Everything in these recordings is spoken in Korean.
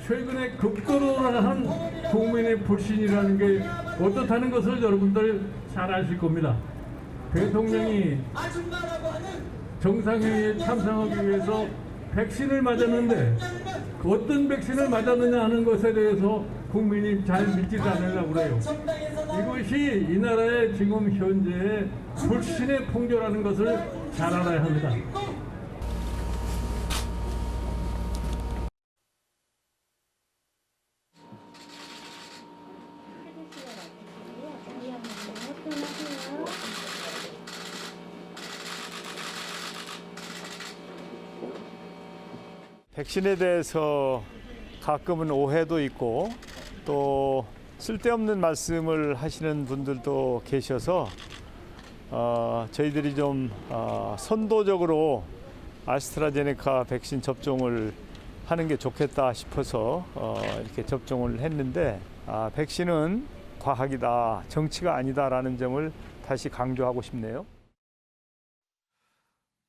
최근에 급거론한 국민의 불신이라는 게 어떻다는 것을 여러분들 잘 아실 겁니다. 대통령이 정상회의에 참석하기 위해서 백신을 맞았는데 어떤 백신을 맞았느냐 하는 것에 대해서 국민이 잘 믿지 않으려고 그래요. 이것이 이 나라의 지금 현재의 불신의 풍조라는 것을 잘 알아야 합니다. 백신에 대해서 가끔은 오해도 있고 또 쓸데없는 말씀을 하시는 분들도 계셔서 저희들이 좀 선도적으로 아스트라제네카 백신 접종을 하는 게 좋겠다 싶어서 이렇게 접종을 했는데 백신은 과학이다, 정치가 아니다라는 점을 다시 강조하고 싶네요.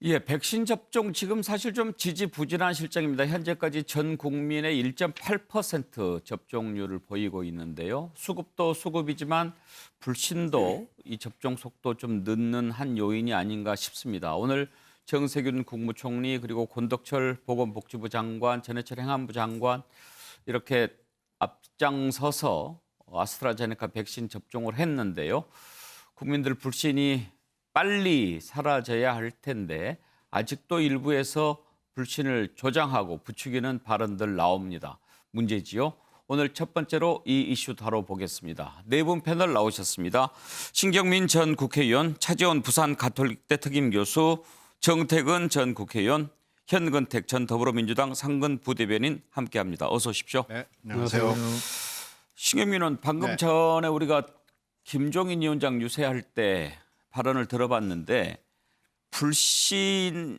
예, 백신 접종 지금 사실 좀 지지부진한 실정입니다. 현재까지 전 국민의 1.8% 접종률을 보이고 있는데요. 수급도 수급이지만 불신도 이 접종 속도 좀 늦는 한 요인이 아닌가 싶습니다. 오늘 정세균 국무총리 그리고 권덕철 보건복지부 장관, 전해철 행안부 장관 이렇게 앞장서서 아스트라제네카 백신 접종을 했는데요. 국민들 불신이 빨리 사라져야 할 텐데 아직도 일부에서 불신을 조장하고 부추기는 발언들 나옵니다. 문제지요. 오늘 첫 번째로 이 이슈 다뤄보겠습니다. 네 분 패널 나오셨습니다. 신경민 전 국회의원, 차지원 부산 가톨릭대 특임교수, 정태근 전 국회의원, 현근택 전 더불어민주당 상근 부대변인 함께합니다. 어서 오십시오. 네, 안녕하세요. 신경민 의원, 방금 전에 우리가 김종인 위원장 유세할 때 발언을 들어봤는데 불신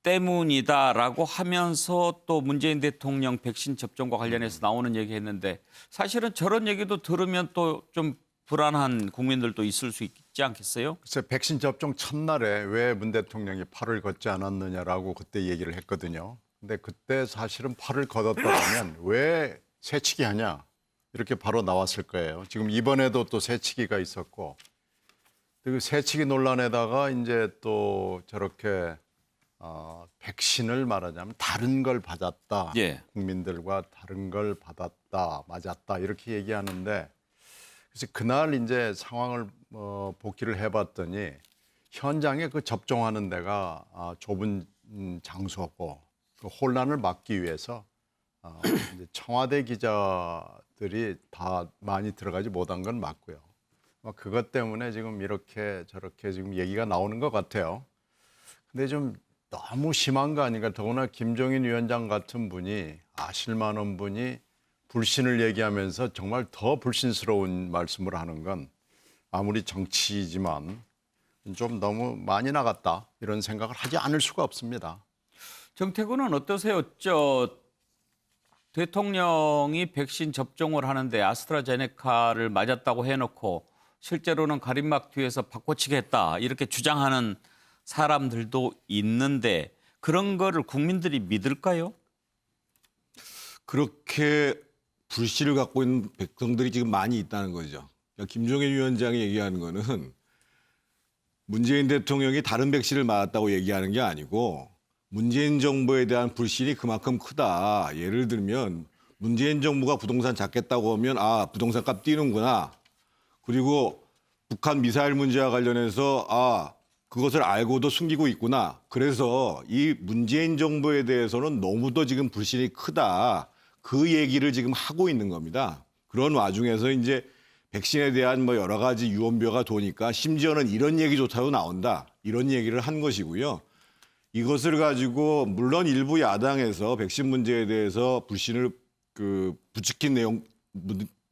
때문이다라고 하면서 또 문재인 대통령 백신 접종과 관련해서 나오는 얘기했는데 사실은 저런 얘기도 들으면 또 좀 불안한 국민들도 있을 수 있지 않겠어요? 글쎄 백신 접종 첫날에 왜 문 대통령이 팔을 걷지 않았느냐라고 그때 얘기를 했거든요. 근데 그때 사실은 팔을 걷었다면 왜 새치기 하냐 이렇게 바로 나왔을 거예요. 지금 이번에도 또 새치기가 있었고 그 새치기 논란에다가 이제 또 저렇게 백신을 말하자면 다른 걸 받았다. 예. 국민들과 다른 걸 받았다, 맞았다 이렇게 얘기하는데 그래서 그날 이제 상황을 복기를 해봤더니 현장에 그 접종하는 데가 좁은 장소고 그 혼란을 막기 위해서 이제 청와대 기자들이 다 많이 들어가지 못한 건 맞고요. 그것 때문에 지금 이렇게 저렇게 지금 얘기가 나오는 것 같아요. 근데 좀 너무 심한 거 아닌가. 더구나 김종인 위원장 같은 분이 아실 만한 분이 불신을 얘기하면서 정말 더 불신스러운 말씀을 하는 건 아무리 정치지만 좀 너무 많이 나갔다 이런 생각을 하지 않을 수가 없습니다. 정태근은 어떠세요? 대통령이 백신 접종을 하는데 아스트라제네카를 맞았다고 해놓고 실제로는 가림막 뒤에서 바꿔치기 했다 이렇게 주장하는 사람들도 있는데 그런 거를 국민들이 믿을까요? 그렇게 불신을 갖고 있는 백성들이 지금 많이 있다는 거죠. 그러니까 김종인 위원장이 얘기하는 거는 문재인 대통령이 다른 백신을 맞았다고 얘기하는 게 아니고 문재인 정부에 대한 불신이 그만큼 크다. 예를 들면 문재인 정부가 부동산 잡겠다고 하면 부동산 값 뛰는구나. 그리고 북한 미사일 문제와 관련해서 그것을 알고도 숨기고 있구나. 그래서 이 문재인 정부에 대해서는 너무도 지금 불신이 크다. 그 얘기를 지금 하고 있는 겁니다. 그런 와중에서 이제 백신에 대한 여러 가지 유언비어가 도니까 심지어는 이런 얘기조차도 나온다. 이런 얘기를 한 것이고요. 이것을 가지고 물론 일부 야당에서 백신 문제에 대해서 불신을 부추긴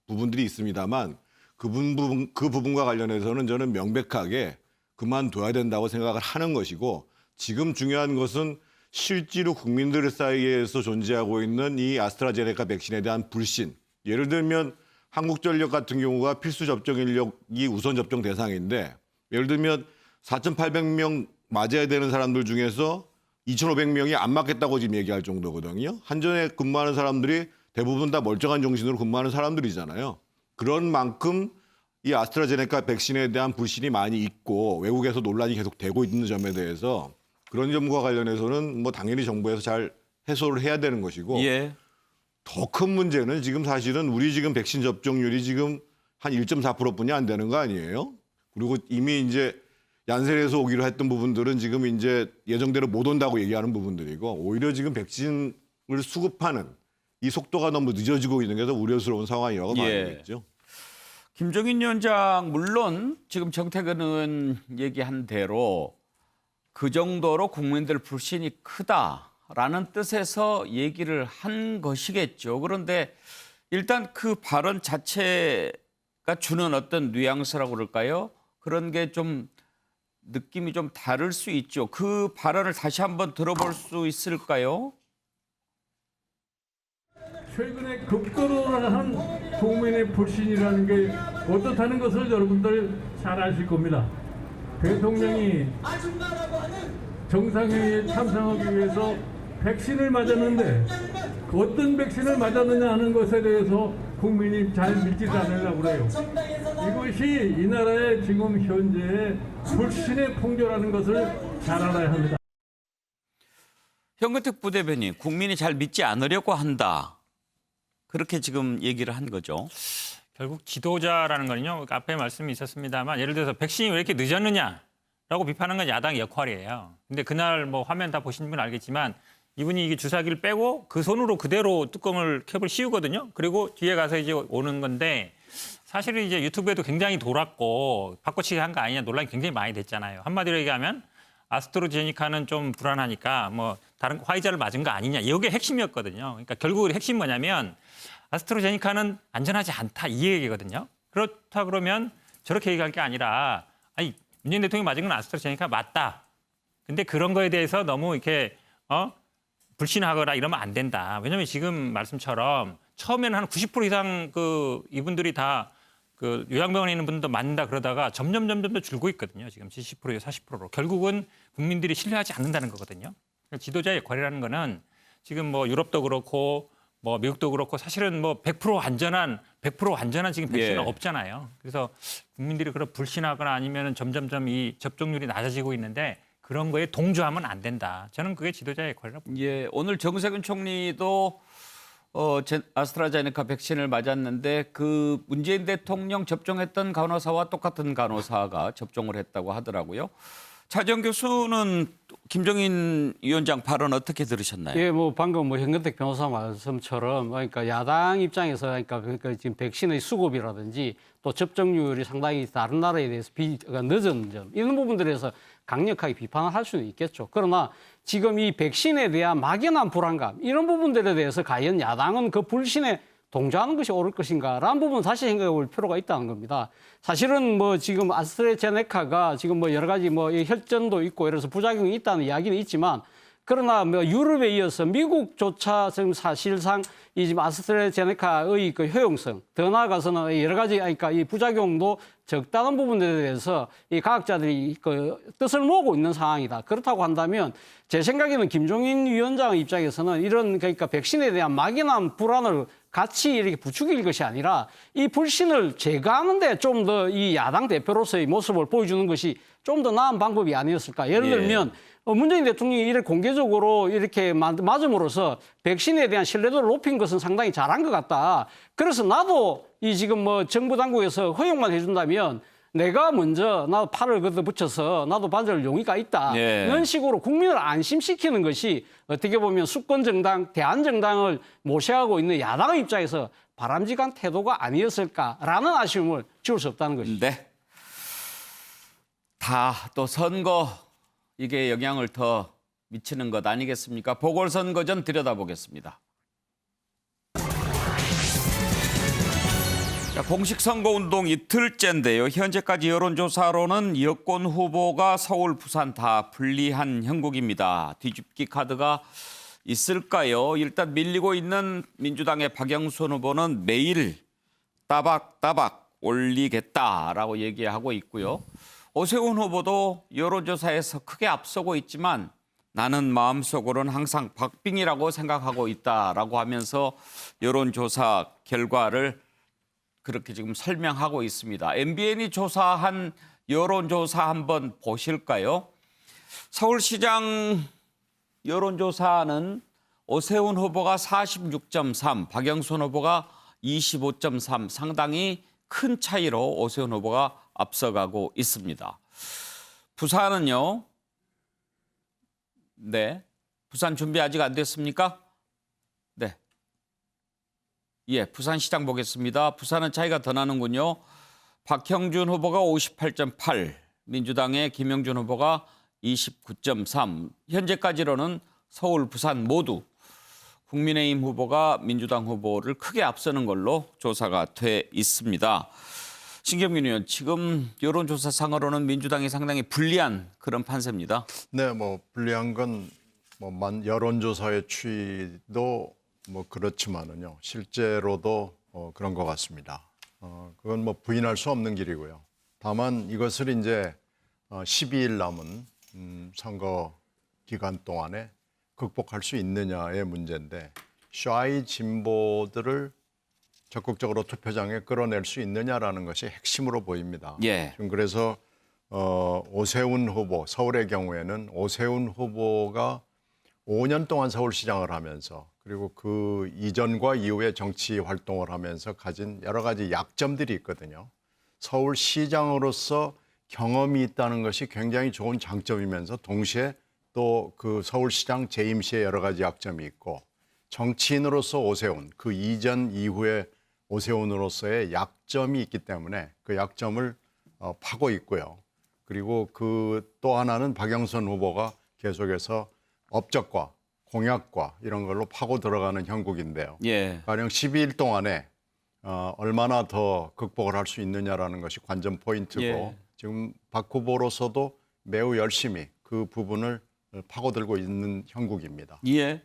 부분들이 있습니다만 그 부분과 관련해서는 저는 명백하게 그만둬야 된다고 생각을 하는 것이고 지금 중요한 것은 실제로 국민들 사이에서 존재하고 있는 이 아스트라제네카 백신에 대한 불신. 예를 들면 한국전력 같은 경우가 필수 접종 인력이 우선 접종 대상인데 예를 들면 4,800명 맞아야 되는 사람들 중에서 2,500명이 안 맞겠다고 지금 얘기할 정도거든요. 한전에 근무하는 사람들이 대부분 다 멀쩡한 정신으로 근무하는 사람들이잖아요. 그런 만큼 이 아스트라제네카 백신에 대한 불신이 많이 있고 외국에서 논란이 계속 되고 있는 점에 대해서 그런 점과 관련해서는 뭐 당연히 정부에서 잘 해소를 해야 되는 것이고 예. 더 큰 문제는 지금 사실은 우리 지금 백신 접종률이 지금 한 1.4%뿐이 안 되는 거 아니에요? 그리고 이미 이제 얀센에서 오기로 했던 부분들은 지금 이제 예정대로 못 온다고 얘기하는 부분들이고 오히려 지금 백신을 수급하는 이 속도가 너무 늦어지고 있는 게 더 우려스러운 상황이라고 예. 봐야겠죠. 김종인 위원장 물론 지금 정태근 의원 얘기한 대로 그 정도로 국민들 불신이 크다라는 뜻에서 얘기를 한 것이겠죠. 그런데 일단 그 발언 자체가 주는 어떤 뉘앙스라고 그럴까요? 그런 게 좀 느낌이 좀 다를 수 있죠. 그 발언을 다시 한번 들어볼 수 있을까요? 최근에 급거론한 국민의 불신이라는 게 어떻다는 것을 여러분들 잘 아실 겁니다. 대통령이 정상회의에 참석하기 위해서 백신을 맞았는데 어떤 백신을 맞았느냐 하는 것에 대해서 국민이 잘 믿지 않으려고 그래요. 이것이 이 나라의 지금 현재의 불신의 풍조라는 것을 잘 알아야 합니다. 현근택 부대변인, 국민이 잘 믿지 않으려고 한다. 그렇게 지금 얘기를 한 거죠. 결국 지도자라는 거는요. 앞에 말씀이 있었습니다만 예를 들어서 백신이 왜 이렇게 늦었느냐라고 비판하는 건 야당의 역할이에요. 근데 그날 뭐 화면 다 보신 분은 알겠지만 이분이 이게 주사기를 빼고 그 손으로 그대로 뚜껑을 캡을 씌우거든요. 그리고 뒤에 가서 이제 오는 건데 사실은 이제 유튜브에도 굉장히 돌았고 바꿔치기 한 거 아니냐 논란이 굉장히 많이 됐잖아요. 한마디로 얘기하면 아스트라제네카는 좀 불안하니까 뭐 다른 화이자를 맞은 거 아니냐. 이게 핵심이었거든요. 그러니까 결국 핵심이 뭐냐면 아스트라제네카는 안전하지 않다 이 얘기거든요. 그렇다 그러면 저렇게 얘기할 게 아니라 아니 문재인 대통령이 맞은 건 아스트라제네카 맞다. 근데 그런 거에 대해서 너무 이렇게 불신하거나 이러면 안 된다. 왜냐하면 지금 말씀처럼 처음에는 한 90% 이상 그 이분들이 다 그 요양병원에 있는 분도 맞는다 그러다가 점점 더 줄고 있거든요. 지금 70%에서 40%로. 결국은 국민들이 신뢰하지 않는다는 거거든요. 지도자의 역할이라는 거는 지금 뭐 유럽도 그렇고 뭐 미국도 그렇고 사실은 뭐 100% 안전한 지금 백신은 예. 없잖아요. 그래서 국민들이 그런 불신하거나 아니면은 점점점 이 접종률이 낮아지고 있는데 그런 거에 동조하면 안 된다. 저는 그게 지도자의 역할이라고 봅니다. 예, 오늘 정세균 총리도 아스트라제네카 백신을 맞았는데 그 문재인 대통령 접종했던 간호사와 똑같은 간호사가 접종을 했다고 하더라고요. 차정 교수는 김종인 위원장 발언 어떻게 들으셨나요? 예, 뭐 방금 뭐 현근택 변호사 말씀처럼 그러니까 야당 입장에서 그러니까 지금 백신의 수급이라든지 또 접종률이 상당히 다른 나라에 대해서 늦은 점 이런 부분들에서 강력하게 비판을 할 수는 있겠죠. 그러나 지금 이 백신에 대한 막연한 불안감 이런 부분들에 대해서 과연 야당은 그 불신에 동조하는 것이 옳을 것인가라는 부분 다시 생각해 볼 필요가 있다는 겁니다. 사실은 뭐 지금 아스트라제네카가 지금 뭐 여러 가지 뭐 혈전도 있고 이래서 부작용이 있다는 이야기는 있지만 그러나 뭐 유럽에 이어서 미국조차 지금 사실상 이 지금 아스트라제네카의 그 효용성 더 나아가서는 여러 가지 그러니까 이 부작용도 적다는 부분들에 대해서 이 과학자들이 그 뜻을 모으고 있는 상황이다. 그렇다고 한다면 제 생각에는 김종인 위원장 입장에서는 이런 그러니까 백신에 대한 막연한 불안을 같이 이렇게 부추길 것이 아니라 이 불신을 제거하는데 좀 더 이 야당 대표로서의 모습을 보여주는 것이 좀 더 나은 방법이 아니었을까. 예를 들면 문재인 대통령이 이렇게 공개적으로 이렇게 맞음으로써 백신에 대한 신뢰도를 높인 것은 상당히 잘한 것 같다. 그래서 나도 이 지금 뭐 정부 당국에서 허용만 해준다면 내가 먼저 나도 팔을 걷어붙여서 나도 받을 용의가 있다. 예. 이런 식으로 국민을 안심시키는 것이 어떻게 보면 수권정당, 대한정당을 모셔하고 있는 야당의 입장에서 바람직한 태도가 아니었을까라는 아쉬움을 지울 수 없다는 것이죠. 네. 다 또 선거 이게 영향을 더 미치는 것 아니겠습니까? 보궐선거 전 들여다보겠습니다. 자, 공식 선거운동 이틀째인데요. 현재까지 여론조사로는 여권 후보가 서울, 부산 다 불리한 형국입니다. 뒤집기 카드가 있을까요? 일단 밀리고 있는 민주당의 박영선 후보는 매일 따박따박 올리겠다라고 얘기하고 있고요. 오세훈 후보도 여론조사에서 크게 앞서고 있지만 나는 마음속으로는 항상 박빙이라고 생각하고 있다라고 하면서 여론조사 결과를 그렇게 지금 설명하고 있습니다. MBN이 조사한 여론조사 한번 보실까요? 서울시장 여론조사는 오세훈 후보가 46.3, 박영선 후보가 25.3, 상당히 큰 차이로 오세훈 후보가 앞서가고 있습니다. 부산은요? 네. 부산 준비 아직 안 됐습니까? 네. 예, 부산시장 보겠습니다. 부산은 차이가 더 나는군요. 박형준 후보가 58.8, 민주당의 김영준 후보가 29.3. 현재까지로는 서울, 부산 모두 국민의힘 후보가 민주당 후보를 크게 앞서는 걸로 조사가 돼 있습니다. 신경민 의원, 지금 여론조사상으로는 민주당이 상당히 불리한 그런 판세입니다. 네, 뭐 불리한 건 여론조사의 추이도 뭐 그렇지만은요, 실제로도 그런 것 같습니다. 그건 뭐 부인할 수 없는 길이고요. 다만 이것을 이제 12일 남은 선거 기간 동안에 극복할 수 있느냐의 문제인데, 샤이 진보들을 적극적으로 투표장에 끌어낼 수 있느냐라는 것이 핵심으로 보입니다. 예. 지금 그래서 오세훈 후보, 서울의 경우에는 오세훈 후보가 5년 동안 서울시장을 하면서, 그리고 그 이전과 이후에 정치 활동을 하면서 가진 여러 가지 약점들이 있거든요. 서울시장으로서 경험이 있다는 것이 굉장히 좋은 장점이면서 동시에 또 그 서울시장 재임 시에 여러 가지 약점이 있고, 정치인으로서 오세훈, 그 이전 이후에 오세훈으로서의 약점이 있기 때문에 그 약점을 파고 있고요. 그리고 그 또 하나는 박영선 후보가 계속해서 업적과 공약과 이런 걸로 파고 들어가는 형국인데요. 예. 가령 12일 동안에 얼마나 더 극복을 할 수 있느냐라는 것이 관전 포인트고, 예. 지금 박 후보로서도 매우 열심히 그 부분을 파고들고 있는 형국입니다. 예.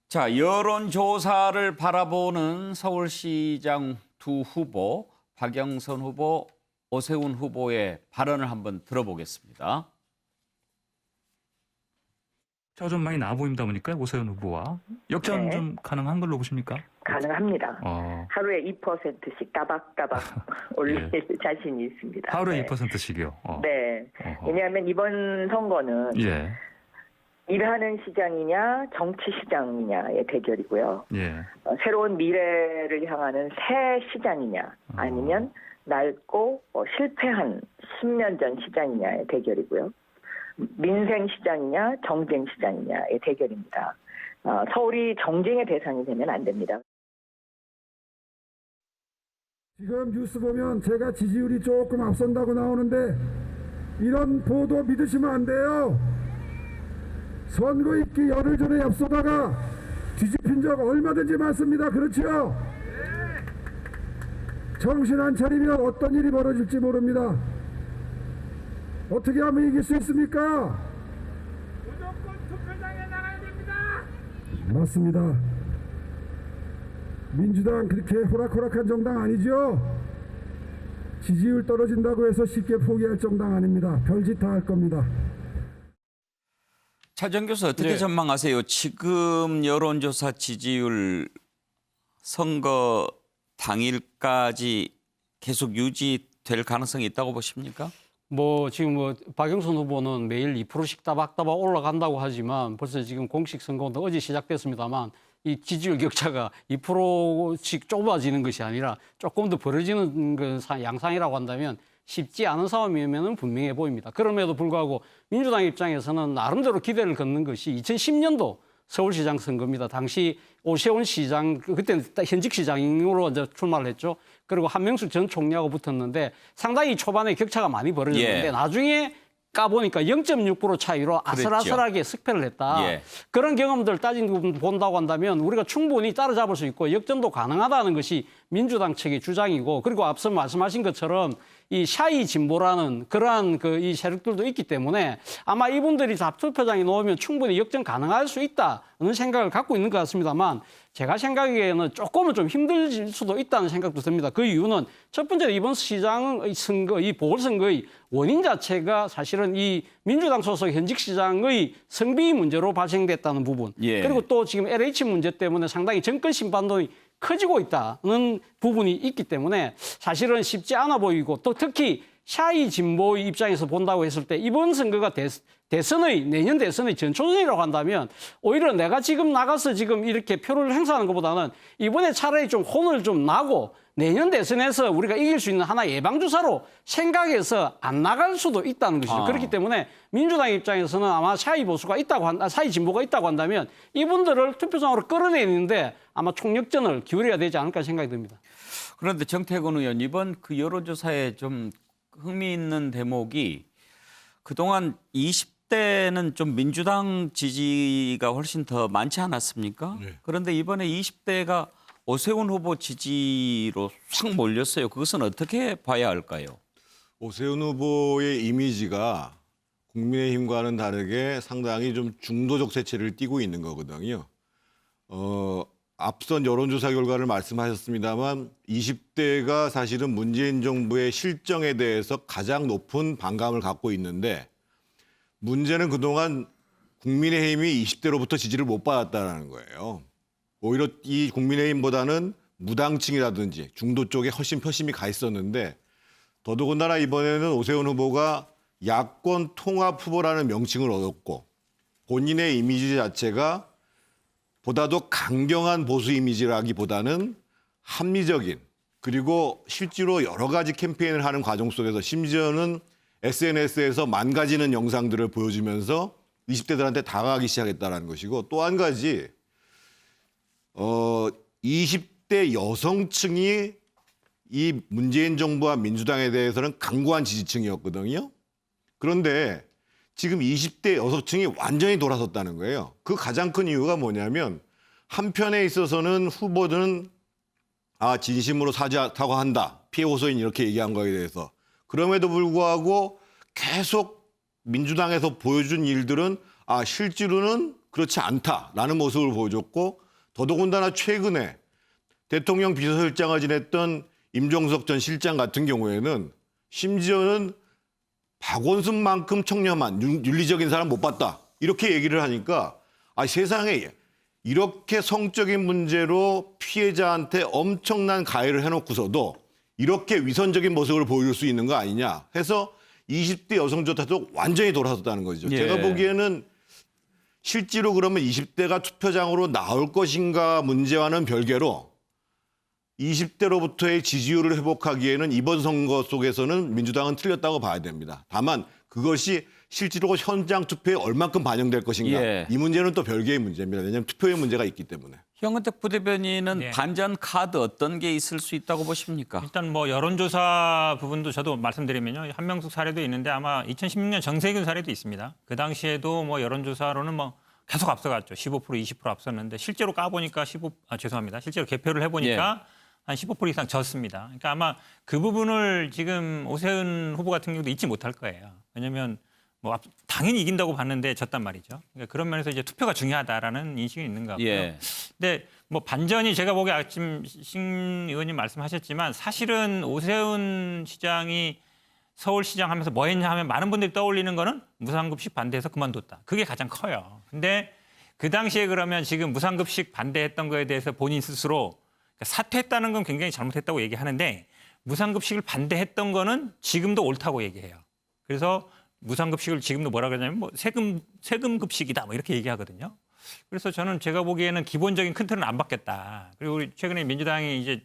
자, 여론조사를 바라보는 서울시장 두 후보, 박영선 후보, 오세훈 후보의 발언을 한번 들어보겠습니다. 차가 좀 많이 나아 보입니다 보니까 오세훈 후보와 역전 네. 좀 가능한 걸로 보십니까? 가능합니다. 하루에 2%씩 따박따박 올릴 자신이 있습니다. 하루에 네. 2%씩이요. 네. 왜냐하면 이번 선거는 예. 일하는 시장이냐 정치 시장이냐의 대결이고요. 예. 새로운 미래를 향하는 새 시장이냐 아니면 낡고 실패한 10년 전 시장이냐의 대결이고요. 민생 시장이냐 정쟁 시장이냐의 대결입니다. 서울이 정쟁의 대상이 되면 안 됩니다. 지금 뉴스 보면 제가 지지율이 조금 앞선다고 나오는데 이런 보도 믿으시면 안 돼요. 선거 있기 열흘 전에 앞서다가 뒤집힌 적 얼마든지 많습니다. 그렇죠? 정신 안 차리면 어떤 일이 벌어질지 모릅니다. 어떻게 하면 이길 수 있습니까? 무조건 투표장에 나가야 됩니다. 맞습니다. 민주당 그렇게 호락호락한 정당 아니죠? 지지율 떨어진다고 해서 쉽게 포기할 정당 아닙니다. 별짓 다 할 겁니다. 차정 교수 어떻게 네. 전망하세요? 지금 여론조사 지지율 선거 당일까지 계속 유지될 가능성이 있다고 보십니까? 지금 박영선 후보는 매일 2%씩 따박따박 올라간다고 하지만 벌써 지금 공식 선거도 어제 시작됐습니다만 이 지지율 격차가 2%씩 좁아지는 것이 아니라 조금 더 벌어지는 양상이라고 한다면 쉽지 않은 싸움이면 분명해 보입니다. 그럼에도 불구하고 민주당 입장에서는 나름대로 기대를 걷는 것이 2010년도 서울시장 선거입니다. 당시 오세훈 시장, 그때는 현직 시장으로 이제 출마를 했죠. 그리고 한명숙 전 총리하고 붙었는데 상당히 초반에 격차가 많이 벌어졌는데 예. 나중에 까보니까 0.6% 차이로 아슬아슬하게 승패를 했다. 예. 그런 경험들 본다고 한다면 우리가 충분히 따라잡을 수 있고 역전도 가능하다는 것이 민주당 측의 주장이고, 그리고 앞서 말씀하신 것처럼 이 샤이 진보라는 그러한 이 세력들도 있기 때문에 아마 이분들이 다 투표장에 놓으면 충분히 역전 가능할 수 있다는 생각을 갖고 있는 것 같습니다만 제가 생각하기에는 조금은 좀 힘들 수도 있다는 생각도 듭니다. 그 이유는 첫 번째로 이번 시장 선거, 이 보궐선거의 원인 자체가 사실은 이 민주당 소속 현직 시장의 성비 문제로 발생됐다는 부분. 예. 그리고 또 지금 LH 문제 때문에 상당히 정권 심판론이 커지고 있다는 부분이 있기 때문에 사실은 쉽지 않아 보이고 또 특히 샤이 진보의 입장에서 본다고 했을 때 이번 선거가 내년 대선의 전초전이라고 한다면 오히려 내가 지금 나가서 지금 이렇게 표를 행사하는 것보다는 이번에 차라리 좀 혼을 좀 나고 내년 대선에서 우리가 이길 수 있는 하나의 예방주사로 생각해서 안 나갈 수도 있다는 것이죠. 그렇기 때문에 민주당 입장에서는 아마 샤이 진보가 있다고 한다면 이분들을 투표장으로 끌어내는데 아마 총력전을 기울여야 되지 않을까 생각이 듭니다. 그런데 정태근 의원 이번 그 여론조사에 좀 흥미있는 대목이 그동안 20대는 좀 민주당 지지가 훨씬 더 많지 않았습니까? 네. 그런데 이번에 20대가 오세훈 후보 지지로 확 몰렸어요. 그것은 어떻게 봐야 할까요? 오세훈 후보의 이미지가 국민의힘과는 다르게 상당히 좀 중도적 색채를 띠고 있는 거거든요. 앞선 여론조사 결과를 말씀하셨습니다만 20대가 사실은 문재인 정부의 실정에 대해서 가장 높은 반감을 갖고 있는데 문제는 그동안 국민의힘이 20대로부터 지지를 못 받았다는 거예요. 오히려 이 국민의힘보다는 무당층이라든지 중도 쪽에 훨씬 표심이 가 있었는데 더더군다나 이번에는 오세훈 후보가 야권 통합 후보라는 명칭을 얻었고 본인의 이미지 자체가 보다도 강경한 보수 이미지라기보다는 합리적인 그리고 실제로 여러 가지 캠페인을 하는 과정 속에서 심지어는 SNS에서 망가지는 영상들을 보여주면서 20대들한테 다가가기 시작했다는 것이고 또 한 가지 20대 여성층이 이 문재인 정부와 민주당에 대해서는 강고한 지지층이었거든요. 그런데 지금 20대 여성층이 완전히 돌아섰다는 거예요. 그 가장 큰 이유가 뭐냐면 한편에 있어서는 후보들은 진심으로 사과한다. 피해 호소인 이렇게 얘기한 거에 대해서. 그럼에도 불구하고 계속 민주당에서 보여준 일들은 실제로는 그렇지 않다라는 모습을 보여줬고 더더군다나 최근에 대통령 비서실장을 지냈던 임종석 전 실장 같은 경우에는 심지어는 박원순만큼 청렴한 윤리적인 사람 못 봤다. 이렇게 얘기를 하니까 세상에 이렇게 성적인 문제로 피해자한테 엄청난 가해를 해놓고서도 이렇게 위선적인 모습을 보여줄 수 있는 거 아니냐 해서 20대 여성조차도 완전히 돌아섰다는 거죠. 예. 제가 보기에는 실제로 그러면 20대가 투표장으로 나올 것인가 문제와는 별개로 20대로부터의 지지율을 회복하기에는 이번 선거 속에서는 민주당은 틀렸다고 봐야 됩니다. 다만 그것이 실제로 현장 투표에 얼만큼 반영될 것인가 예. 이 문제는 또 별개의 문제입니다. 왜냐하면 투표의 문제가 있기 때문에. 현근택 부대변인은 네. 반전 카드 어떤 게 있을 수 있다고 보십니까? 일단 뭐 여론조사 부분도 저도 말씀드리면요. 한명숙 사례도 있는데 아마 2016년 정세균 사례도 있습니다. 그 당시에도 뭐 여론조사로는 뭐 계속 앞서갔죠. 15% 20% 앞섰는데 실제로 까보니까 실제로 개표를 해보니까 한 15% 이상 졌습니다. 그러니까 아마 그 부분을 지금 오세훈 후보 같은 경우도 잊지 못할 거예요. 왜냐하면 뭐 당연히 이긴다고 봤는데 졌단 말이죠. 그러니까 그런 면에서 이제 투표가 중요하다라는 인식이 있는 것 같고요. 예. 근데 뭐 반전이 제가 보기에 아침 신 의원님 말씀하셨지만 사실은 오세훈 시장이 서울시장 하면서 뭐 했냐 하면 많은 분들이 떠올리는 거는 무상급식 반대해서 그만뒀다. 그게 가장 커요. 근데 그 당시에 그러면 지금 무상급식 반대했던 거에 대해서 본인 스스로 사퇴했다는 건 굉장히 잘못했다고 얘기하는데 무상급식을 반대했던 거는 지금도 옳다고 얘기해요. 그래서 무상급식을 지금도 뭐라 그러냐면 뭐 세금 급식이다 뭐 이렇게 얘기하거든요. 그래서 저는 제가 보기에는 기본적인 큰 틀은 안 바뀌었다. 그리고 우리 최근에 민주당이 이제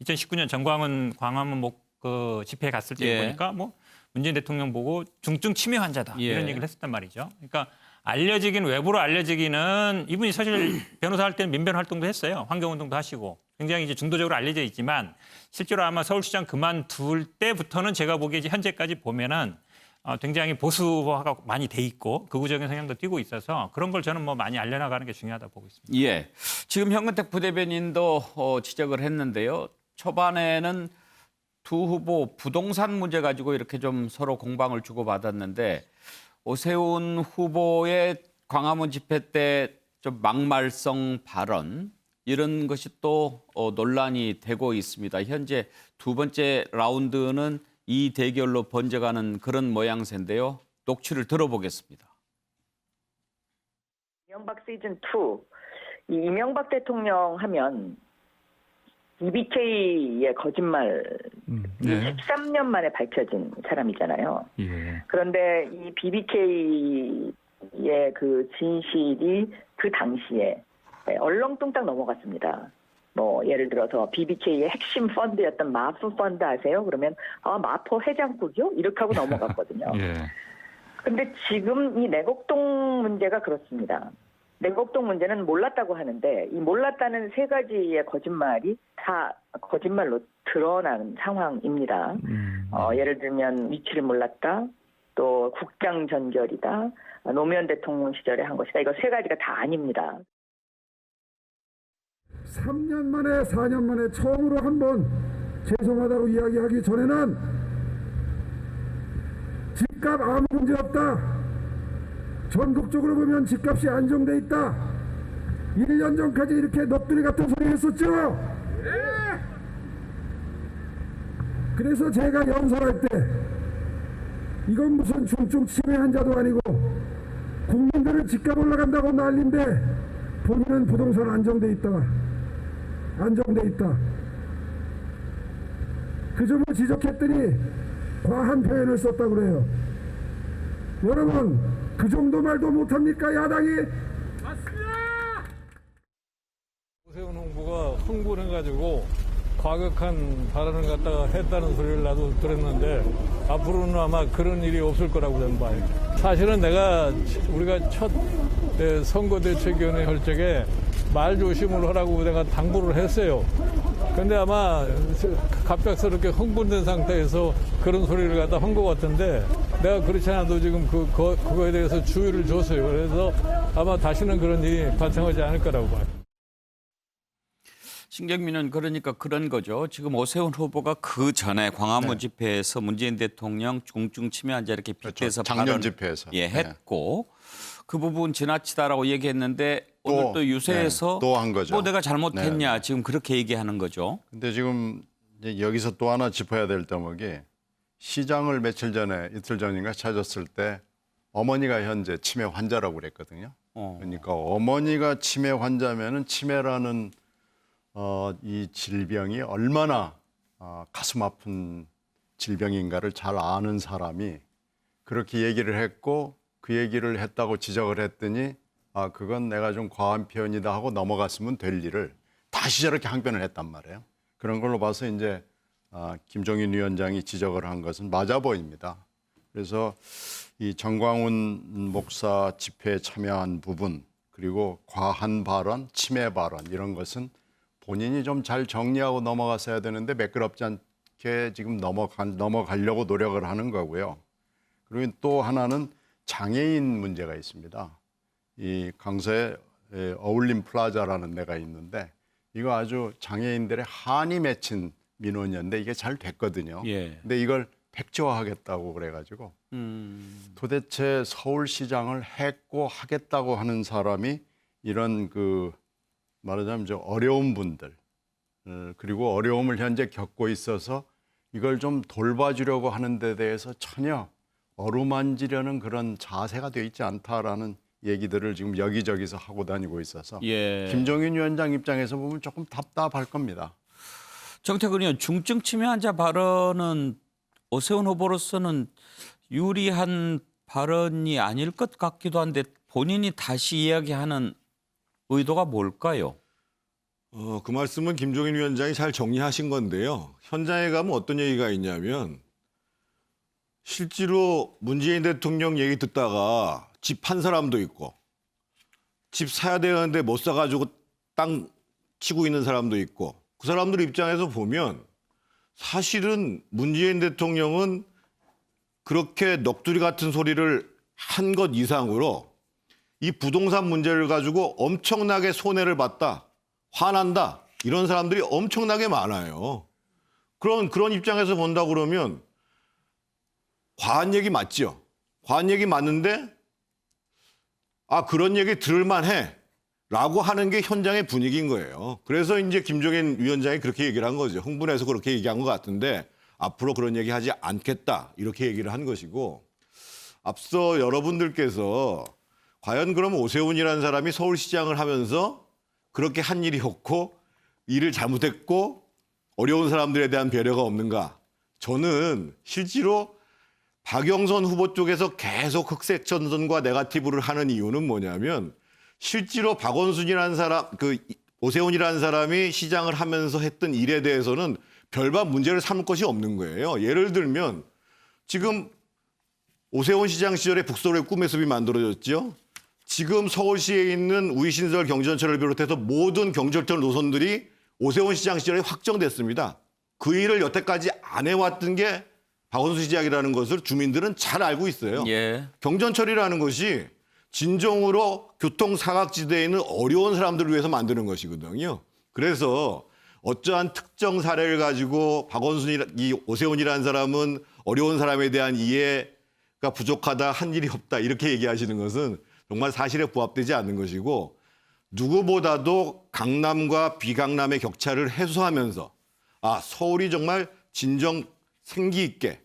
2019년 정광훈 광화문 그 집회에 갔을 때 예. 보니까 뭐 문재인 대통령 보고 중증 치매 환자다 예. 이런 얘기를 했었단 말이죠. 그러니까 외부로 알려지기는 이분이 사실 변호사 할 때는 민변 활동도 했어요. 환경운동도 하시고 굉장히 이제 중도적으로 알려져 있지만 실제로 아마 서울시장 그만둘 때부터는 제가 보기에 이제 현재까지 보면은 굉장히 보수화가 많이 돼 있고 극우적인 성향도 띄고 있어서 그런 걸 저는 뭐 많이 알려나가는 게 중요하다 보고 있습니다. 예. 지금 현근택 부대변인도 지적을 했는데요. 초반에는 두 후보 부동산 문제 가지고 이렇게 좀 서로 공방을 주고받았는데 오세훈 후보의 광화문 집회 때 좀 막말성 발언 이런 것이 또 논란이 되고 있습니다. 현재 두 번째 라운드는 이 대결로 번져가는 그런 모양새인데요. 녹취를 들어보겠습니다. 이명박 시즌 2, 이 이명박 대통령 하면 BBK의 거짓말 네. 13년 만에 밝혀진 사람이잖아요. 예. 그런데 이 BBK의 그 진실이 그 당시에 얼렁뚱땅 넘어갔습니다. 뭐 예를 들어서 BBK의 핵심 펀드였던 마프 펀드 아세요? 그러면 마포 해장국이요? 이렇게 하고 넘어갔거든요. 예. 근데 지금 이 내곡동 문제가 그렇습니다. 내곡동 문제는 몰랐다고 하는데 이 몰랐다는 세 가지의 거짓말이 다 거짓말로 드러나는 상황입니다. 예를 들면 위치를 몰랐다, 또 국장 전결이다, 노무현 대통령 시절에 한 것이다. 이거 세 가지가 다 아닙니다. 3년 만에 4년 만에 처음으로 한번 죄송하다고 이야기하기 전에는 집값 아무 문제 없다. 전국적으로 보면 집값이 안정돼 있다. 1년 전까지 이렇게 넋두리 같은 소리 했었죠. 그래서 제가 연설할 때 이건 무슨 중증 치매 환자도 아니고 국민들은 집값 올라간다고 난리인데 본인은 부동산 안정돼 있다. 그 점을 지적했더니 과한 표현을 썼다고 그래요. 여러분 그 정도 말도 못합니까 야당이? 오세훈 후보가 흥분해가지고 과격한 발언을 갖다가 했다는 소리를 나도 들었는데 앞으로는 아마 그런 일이 없을 거라고 저는 봐요. 사실은 우리가 첫 선거대책위원회 할 적에 말 조심을 하라고 내가 당부를 했어요. 근데 아마 갑작스럽게 흥분된 상태에서 그런 소리를 갖다 한 것 같은데 내가 그렇지 않아도 지금 그거에 대해서 주의를 줬어요. 그래서 아마 다시는 그런 일이 발생하지 않을 거라고 봐요. 신경민은 그러니까 그런 거죠. 지금 오세훈 후보가 그 전에 광화문 네. 집회에서 문재인 대통령 중증 치매 환자 이렇게 빗대서 작년 발언 집회에서. 했고 그 부분 지나치다라고 얘기했는데 오늘 또 유세에서 또 한 거죠. 뭐 내가 잘못했냐 네. 지금 그렇게 얘기하는 거죠. 근데 지금 이제 여기서 또 하나 짚어야 될 대목이 시장을 며칠 전에 이틀 전인가 찾았을 때 어머니가 현재 치매 환자라고 그랬거든요. 그러니까 어머니가 치매 환자면은 치매라는 이 질병이 얼마나 가슴 아픈 질병인가를 잘 아는 사람이 그렇게 얘기를 했고 그 얘기를 했다고 지적을 했더니 그건 내가 좀 과한 표현이다 하고 넘어갔으면 될 일을 다시 저렇게 항변을 했단 말이에요. 그런 걸로 봐서 이제 김종인 위원장이 지적을 한 것은 맞아 보입니다. 그래서 이 정광훈 목사 집회에 참여한 부분 그리고 과한 발언, 치매 발언 이런 것은 본인이 좀 잘 정리하고 넘어갔어야 되는데 매끄럽지 않게 지금 넘어가려고 노력을 하는 거고요. 그리고 또 하나는 장애인 문제가 있습니다. 이 강서에 어울림 플라자라는 데가 있는데 이거 아주 장애인들의 한이 맺힌 민원이었는데 이게 잘 됐거든요. 예. 근데 이걸 백지화하겠다고 그래가지고 도대체 서울시장을 했고 하겠다고 하는 사람이 이런 말하자면 좀 어려운 분들 그리고 어려움을 현재 겪고 있어서 이걸 좀 돌봐주려고 하는 데 대해서 전혀 어루만지려는 그런 자세가 되어 있지 않다라는 얘기들을 지금 여기저기서 하고 다니고 있어서 예. 김종인 위원장 입장에서 보면 조금 답답할 겁니다. 정태근 의원 중증 치매 환자 발언은 오세훈 후보로서는 유리한 발언이 아닐 것 같기도 한데 본인이 다시 이야기하는 의도가 뭘까요? 그 말씀은 김종인 위원장이 잘 정리하신 건데요. 현장에 가면 어떤 얘기가 있냐면 실제로 문재인 대통령 얘기 듣다가 집 판 사람도 있고 집 사야 되는데 못 사가지고 땅 치고 있는 사람도 있고 그 사람들 입장에서 보면 사실은 문재인 대통령은 그렇게 넋두리 같은 소리를 한 것 이상으로 이 부동산 문제를 가지고 엄청나게 손해를 봤다, 화난다 이런 사람들이 엄청나게 많아요. 그런 입장에서 본다 그러면 과한 얘기 맞죠? 과한 얘기 맞는데 그런 얘기 들을만해 라고 하는 게 현장의 분위기인 거예요. 그래서 이제 김종인 위원장이 그렇게 얘기를 한 거죠. 흥분해서 그렇게 얘기한 것 같은데 앞으로 그런 얘기 하지 않겠다 이렇게 얘기를 한 것이고, 앞서 여러분들께서 과연 그럼 오세훈이라는 사람이 서울시장을 하면서 그렇게 한 일이 없고 일을 잘못했고 어려운 사람들에 대한 배려가 없는가? 저는 실제로 박영선 후보 쪽에서 계속 흑색전선과 네거티브를 하는 이유는 뭐냐면, 실제로 박원순이라는 사람, 오세훈이라는 사람이 시장을 하면서 했던 일에 대해서는 별반 문제를 삼을 것이 없는 거예요. 예를 들면 지금 오세훈 시장 시절에 북서울의 꿈의 숲이 만들어졌죠. 지금 서울시에 있는 우이신설 경전철을 비롯해서 모든 경전철 노선들이 오세훈 시장 시절에 확정됐습니다. 그 일을 여태까지 안 해왔던 게 박원순 시장이라는 것을 주민들은 잘 알고 있어요. 예. 경전철이라는 것이 진정으로 교통 사각지대에 있는 어려운 사람들을 위해서 만드는 것이거든요. 그래서 어떠한 특정 사례를 가지고 이 오세훈이라는 사람은 어려운 사람에 대한 이해가 부족하다, 한 일이 없다 이렇게 얘기하시는 것은 정말 사실에 부합되지 않는 것이고, 누구보다도 강남과 비강남의 격차를 해소하면서 서울이 정말 진정 생기 있게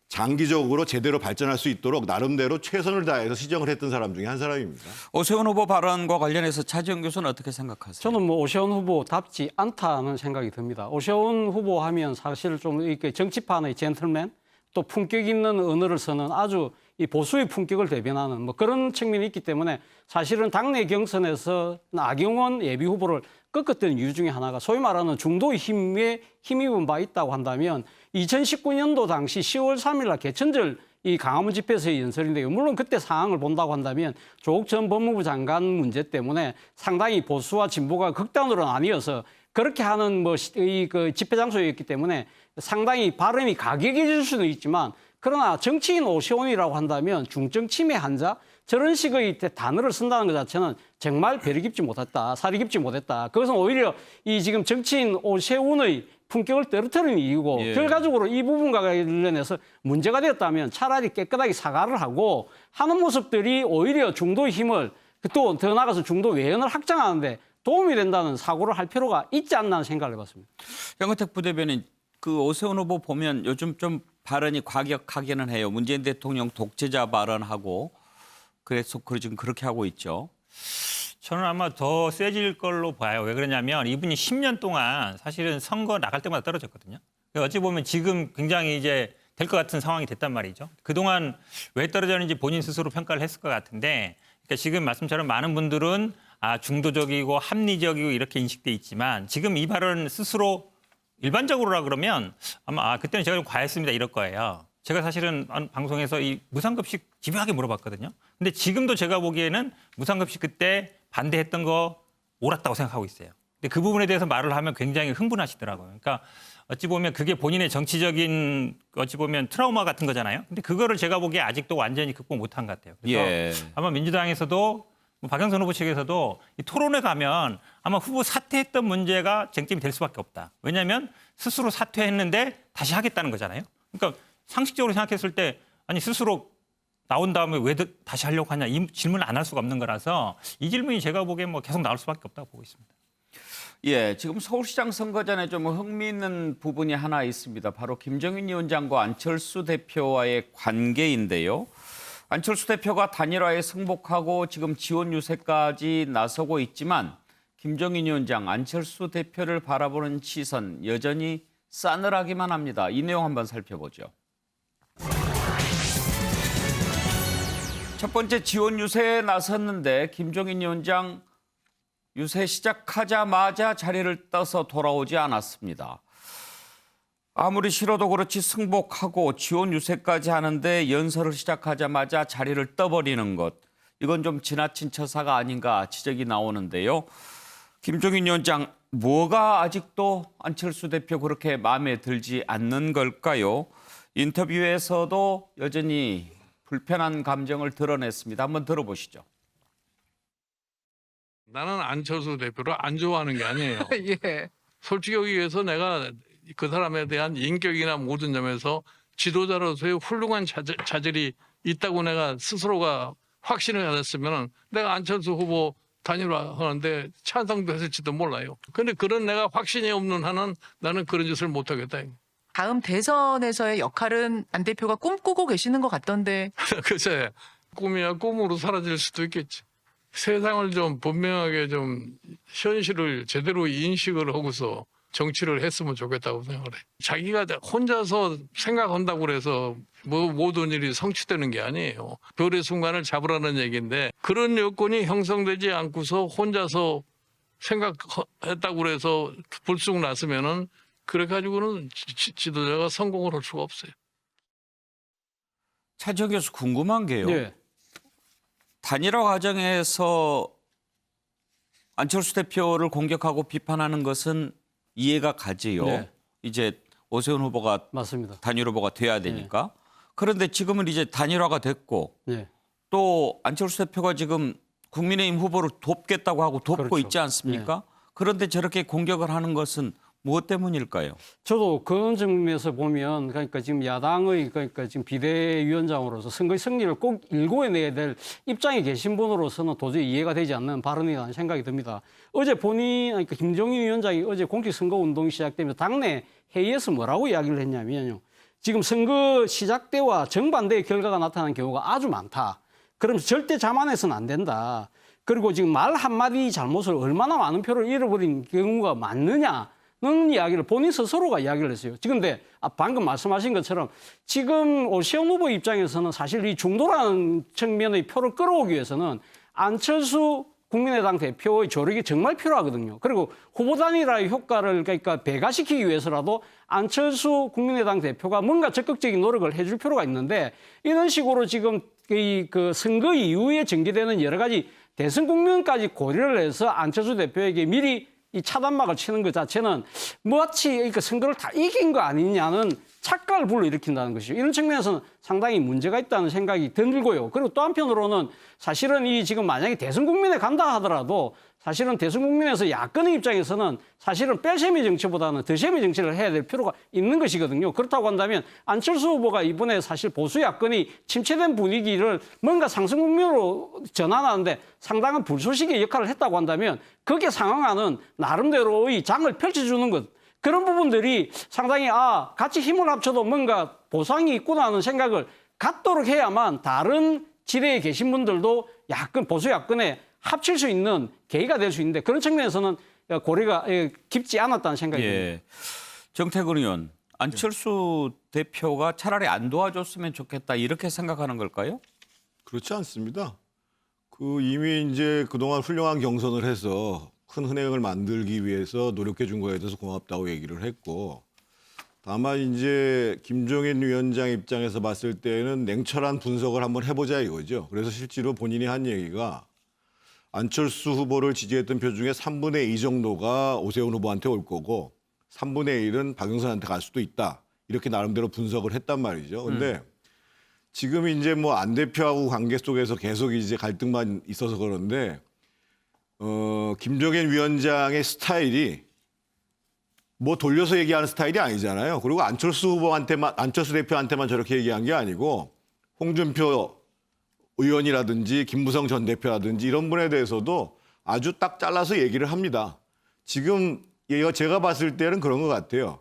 장기적으로 제대로 발전할 수 있도록 나름대로 최선을 다해서 시정을 했던 사람 중에 한 사람입니다. 오세훈 후보 발언과 관련해서 차지영 교수는 어떻게 생각하세요? 저는 뭐 오세훈 후보답지 않다는 생각이 듭니다. 오세훈 후보 하면 사실 좀 이렇게 정치판의 젠틀맨, 또 품격 있는 언어를 쓰는 아주 이 보수의 품격을 대변하는 뭐 그런 측면이 있기 때문에, 사실은 당내 경선에서 나경원 예비 후보를 꺾었던 이유 중에 하나가 소위 말하는 중도의 힘에 힘입은 바 있다고 한다면, 2019년도 당시 10월 3일 날 개천절 이 강화문 집회에서의 연설인데요. 물론 그때 상황을 본다고 한다면 조국 전 법무부 장관 문제 때문에 상당히 보수와 진보가 극단으로 나뉘어서 그렇게 하는 그 집회 장소였기 때문에 상당히 발언이 가격해질 수는 있지만, 그러나 정치인 오세훈이라고 한다면 중증 치매 환자, 저런 식의 단어를 쓴다는 것 자체는 정말 배려 깊지 못했다, 사리 깊지 못했다. 그것은 오히려 이 지금 정치인 오세훈의 품격을 떨어뜨리는 이유고, 예. 결과적으로 이 부분과 관련해서 문제가 되었다면 차라리 깨끗하게 사과를 하고 하는 모습들이 오히려 중도의 힘을, 또 더 나아가서 중도 외연을 확장하는데 도움이 된다는 사고를 할 필요가 있지 않나 하는 생각을 해봤습니다. 양근택 부대변인, 그 오세훈 후보 보면 요즘 좀 발언이 과격하기는 해요. 문재인 대통령 독재자 발언하고 그래서 지금 그렇게 하고 있죠. 저는 아마 더 세질 걸로 봐요. 왜 그러냐면 이분이 10년 동안 사실은 선거 나갈 때마다 떨어졌거든요. 어찌 보면 지금 굉장히 이제 될 것 같은 상황이 됐단 말이죠. 그동안 왜 떨어졌는지 본인 스스로 평가를 했을 것 같은데, 그러니까 지금 말씀처럼 많은 분들은 중도적이고 합리적이고 이렇게 인식돼 있지만, 지금 이 발언 스스로 일반적으로라 그러면 아마 그때는 제가 좀 과했습니다 이럴 거예요. 제가 사실은 방송에서 이 무상급식 집요하게 물어봤거든요. 근데 지금도 제가 보기에는 무상급식 그때 반대했던 거 옳았다고 생각하고 있어요. 근데 그 부분에 대해서 말을 하면 굉장히 흥분하시더라고요. 그러니까 어찌 보면 그게 본인의 정치적인 어찌 보면 트라우마 같은 거잖아요. 근데 그거를 제가 보기에 아직도 완전히 극복 못한 것 같아요. 그래서 예. 아마 민주당에서도 박영선 후보 측에서도 이 토론에 가면 아마 후보 사퇴했던 문제가 쟁점이 될 수밖에 없다. 왜냐하면 스스로 사퇴했는데 다시 하겠다는 거잖아요. 그러니까 상식적으로 생각했을 때 아니 스스로 나온 다음에 왜 다시 하려고 하냐 이 질문을 안 할 수가 없는 거라서 이 질문이 제가 보기엔 뭐 계속 나올 수밖에 없다고 보고 있습니다. 예, 지금 서울시장 선거 전에 좀 흥미있는 부분이 하나 있습니다. 바로 김정인 위원장과 안철수 대표와의 관계인데요. 안철수 대표가 단일화에 승복하고 지금 지원 유세까지 나서고 있지만, 김정인 위원장, 안철수 대표를 바라보는 시선 여전히 싸늘하기만 합니다. 이 내용 한번 살펴보죠. 첫 번째 지원 유세에 나섰는데 김정인 위원장 유세 시작하자마자 자리를 떠서 돌아오지 않았습니다. 아무리 싫어도 그렇지 승복하고 지원 유세까지 하는데 연설을 시작하자마자 자리를 떠버리는 것, 이건 좀 지나친 처사가 아닌가 지적이 나오는데요. 김종인 위원장, 뭐가 아직도 안철수 대표 그렇게 마음에 들지 않는 걸까요? 인터뷰에서도 여전히 불편한 감정을 드러냈습니다. 한번 들어보시죠. 나는 안철수 대표를 안 좋아하는 게 아니에요. 예. 솔직히 여기 위해서 내가 그 사람에 대한 인격이나 모든 점에서 지도자로서의 훌륭한 자질이 있다고 내가 스스로가 확신을 가졌으면 내가 안철수 후보 단일화하는데 찬성도 했을지도 몰라요. 근데 그런 내가 확신이 없는 한은 나는 그런 짓을 못하겠다. 다음 대선에서의 역할은 안 대표가 꿈꾸고 계시는 것 같던데. 글쎄, 꿈이야 꿈으로 사라질 수도 있겠지. 세상을 좀 분명하게 좀 현실을 제대로 인식을 하고서 정치를 했으면 좋겠다고 생각을 해. 자기가 혼자서 생각한다고 그래서 뭐 모든 일이 성취되는 게 아니에요. 별의 순간을 잡으라는 얘기인데 그런 여건이 형성되지 않고서 혼자서 생각했다고 그래서 불쑥 났으면은 그래 가지고는 지도자가 성공을 할 수가 없어요. 차지영 교수 궁금한 게요. 네. 단일화 과정에서 안철수 대표를 공격하고 비판하는 것은 이해가 가지요. 네. 이제 오세훈 후보가 맞습니다. 단일 후보가 돼야 되니까. 그런데 지금은 이제 단일화가 됐고 네. 또 안철수 대표가 지금 국민의힘 후보를 돕겠다고 하고 돕고 그렇죠. 있지 않습니까? 그런데 저렇게 공격을 하는 것은 무엇 때문일까요? 저도 그런 측면에서 보면 그러니까 지금 야당의 그러니까 지금 비대위원장으로서 선거의 승리를 꼭 일궈내야 될 입장에 계신 분으로서는 도저히 이해가 되지 않는 발언이라는 생각이 듭니다. 어제 본인 그러니까 김종인 위원장이 어제 공직선거 운동이 시작되면서 당내 회의에서 뭐라고 이야기를 했냐면요. 지금 선거 시작 때와 정반대의 결과가 나타나는 경우가 아주 많다. 그러면서 절대 자만해서는 안 된다. 그리고 지금 말 한마디 잘못을 얼마나 많은 표를 잃어버린 경우가 많느냐. 는 이야기를 본인 스스로가 이야기를 했어요. 지금 근데 방금 말씀하신 것처럼 지금 오세훈 후보 입장에서는 사실 이 중도라는 측면의 표를 끌어오기 위해서는 안철수 국민의당 대표의 조력이 정말 필요하거든요. 그리고 후보 단일화의 효과를 그러니까 배가시키기 위해서라도 안철수 국민의당 대표가 뭔가 적극적인 노력을 해줄 필요가 있는데 이런 식으로 지금 그 선거 이후에 전개되는 여러 가지 대선 국면까지 고려를 해서 안철수 대표에게 미리 이 차단막을 치는 것 자체는 마치 그러니까 선거를 다 이긴 거 아니냐는 착각을 불러일으킨다는 것이죠. 이런 측면에서는 상당히 문제가 있다는 생각이 들고요. 그리고 또 한편으로는 사실은 이 지금 만약에 대선 국면에 간다 하더라도 사실은 대선 국면에서 야권의 입장에서는 사실은 뺄셈이 정치보다는 덜셈이 정치를 해야 될 필요가 있는 것이거든요. 그렇다고 한다면 안철수 후보가 이번에 사실 보수 야권이 침체된 분위기를 뭔가 상승 국면으로 전환하는데 상당한 불쏘시개 역할을 했다고 한다면 거기에 상응하는 나름대로의 장을 펼쳐주는 것. 그런 부분들이 상당히 같이 힘을 합쳐도 뭔가 보상이 있구나 하는 생각을 갖도록 해야만 다른 지대에 계신 분들도 야권, 보수 야권에 합칠 수 있는 계기가 될 수 있는데 그런 측면에서는 고려가 깊지 않았다는 생각이 듭니다. 정태근 의원, 안철수 대표가 차라리 안 도와줬으면 좋겠다 이렇게 생각하는 걸까요? 그렇지 않습니다. 이미 이제 그동안 훌륭한 경선을 해서 큰 흔행을 만들기 위해서 노력해 준 거에 대해서 고맙다고 얘기를 했고 다만 이제 김종인 위원장 입장에서 봤을 때는 냉철한 분석을 한번 해보자 이거죠. 그래서 실제로 본인이 한 얘기가 안철수 후보를 지지했던 표 중에 3분의 2 정도가 오세훈 후보한테 올 거고 3분의 1은 박영선한테 갈 수도 있다. 이렇게 나름대로 분석을 했단 말이죠. 근데 지금 이제 뭐 안 대표하고 관계 속에서 계속 이제 갈등만 있어서 그런데 김종인 위원장의 스타일이 뭐 돌려서 얘기하는 스타일이 아니잖아요. 그리고 안철수 대표한테만 저렇게 얘기한 게 아니고 홍준표 의원이라든지 김무성 전 대표라든지 이런 분에 대해서도 아주 딱 잘라서 얘기를 합니다. 지금 제가 봤을 때는 그런 것 같아요.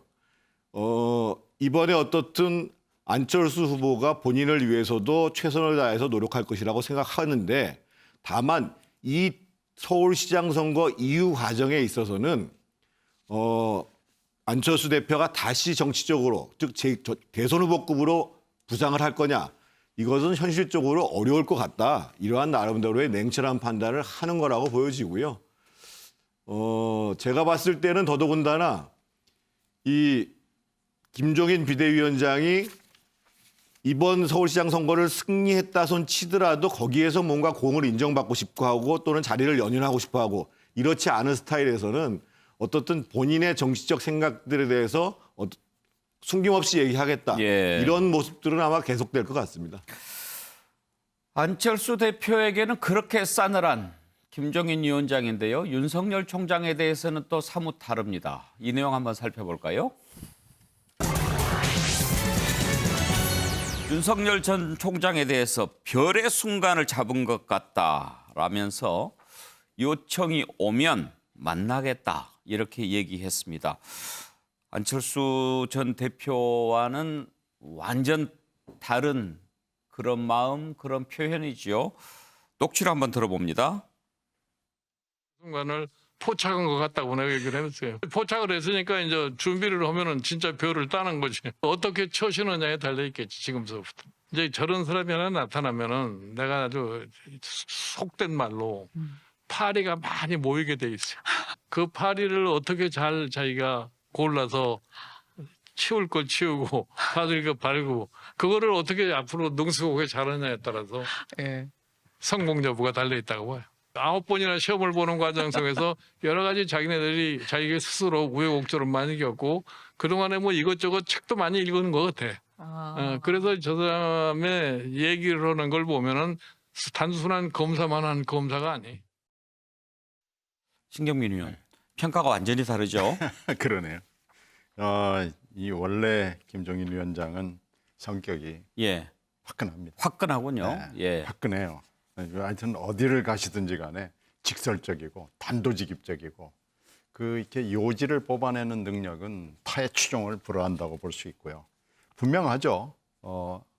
이번에 어떻든 안철수 후보가 본인을 위해서도 최선을 다해서 노력할 것이라고 생각하는데 다만 이 서울시장 선거 이후 과정에 있어서는 안철수 대표가 다시 정치적으로 즉 대선 후보급으로 부상을 할 거냐 이것은 현실적으로 어려울 것 같다. 이러한 나름대로의 냉철한 판단을 하는 거라고 보여지고요. 제가 봤을 때는 더더군다나 이 김종인 비대위원장이 이번 서울시장 선거를 승리했다 손 치더라도 거기에서 뭔가 공을 인정받고 싶어 하고 또는 자리를 연연하고 싶어 하고 이렇지 않은 스타일에서는 어떻든 본인의 정치적 생각들에 대해서 숨김없이 얘기하겠다. 이런 모습들은 아마 계속될 것 같습니다. 안철수 대표에게는 그렇게 싸늘한 김종인 위원장인데요. 윤석열 총장에 대해서는 또 사뭇 다릅니다. 이 내용 한번 살펴볼까요? 윤석열 전 총장에 대해서 별의 순간을 잡은 것 같다라면서 요청이 오면 만나겠다 이렇게 얘기했습니다. 안철수 전 대표와는 완전 다른 그런 마음, 그런 표현이지요. 녹취를 한번 들어봅니다. 순간을 포착한 것 같다고 내가 얘기를 했어요. 포착을 했으니까 이제 준비를 하면은 진짜 별을 따는 거지. 어떻게 쳐시느냐에 달려 있겠지 지금서부터. 이제 저런 사람이 하나 나타나면은 내가 아주 속된 말로 파리가 많이 모이게 돼 있어요. 그 파리를 어떻게 잘 자기가 골라서 치울 걸 치우고 받을 거 바르고 그거를 어떻게 앞으로 능숙하게 잘하냐에 따라서 성공 여부가 달려 있다고 봐요. 9번이나 시험을 보는 과정 속에서 여러 가지 자기네들이 자기 스스로 우여곡절을 많이 겪고 그동안에 뭐 이것저것 책도 많이 읽은 것 같아. 그래서 저 사람의 얘기를 하는 걸 보면은 단순한 검사만 한 검사가 아니. 신경민 의원, 평가가 완전히 다르죠. 그러네요. 이 원래 김종인 위원장은 성격이 예, 화끈합니다. 화끈하군요. 네, 예. 화끈해요. 하여튼 어디를 가시든지 간에 직설적이고 단도직입적이고 그 이렇게 요지를 뽑아내는 능력은 타의 추종을 불허한다고 볼 수 있고요. 분명하죠.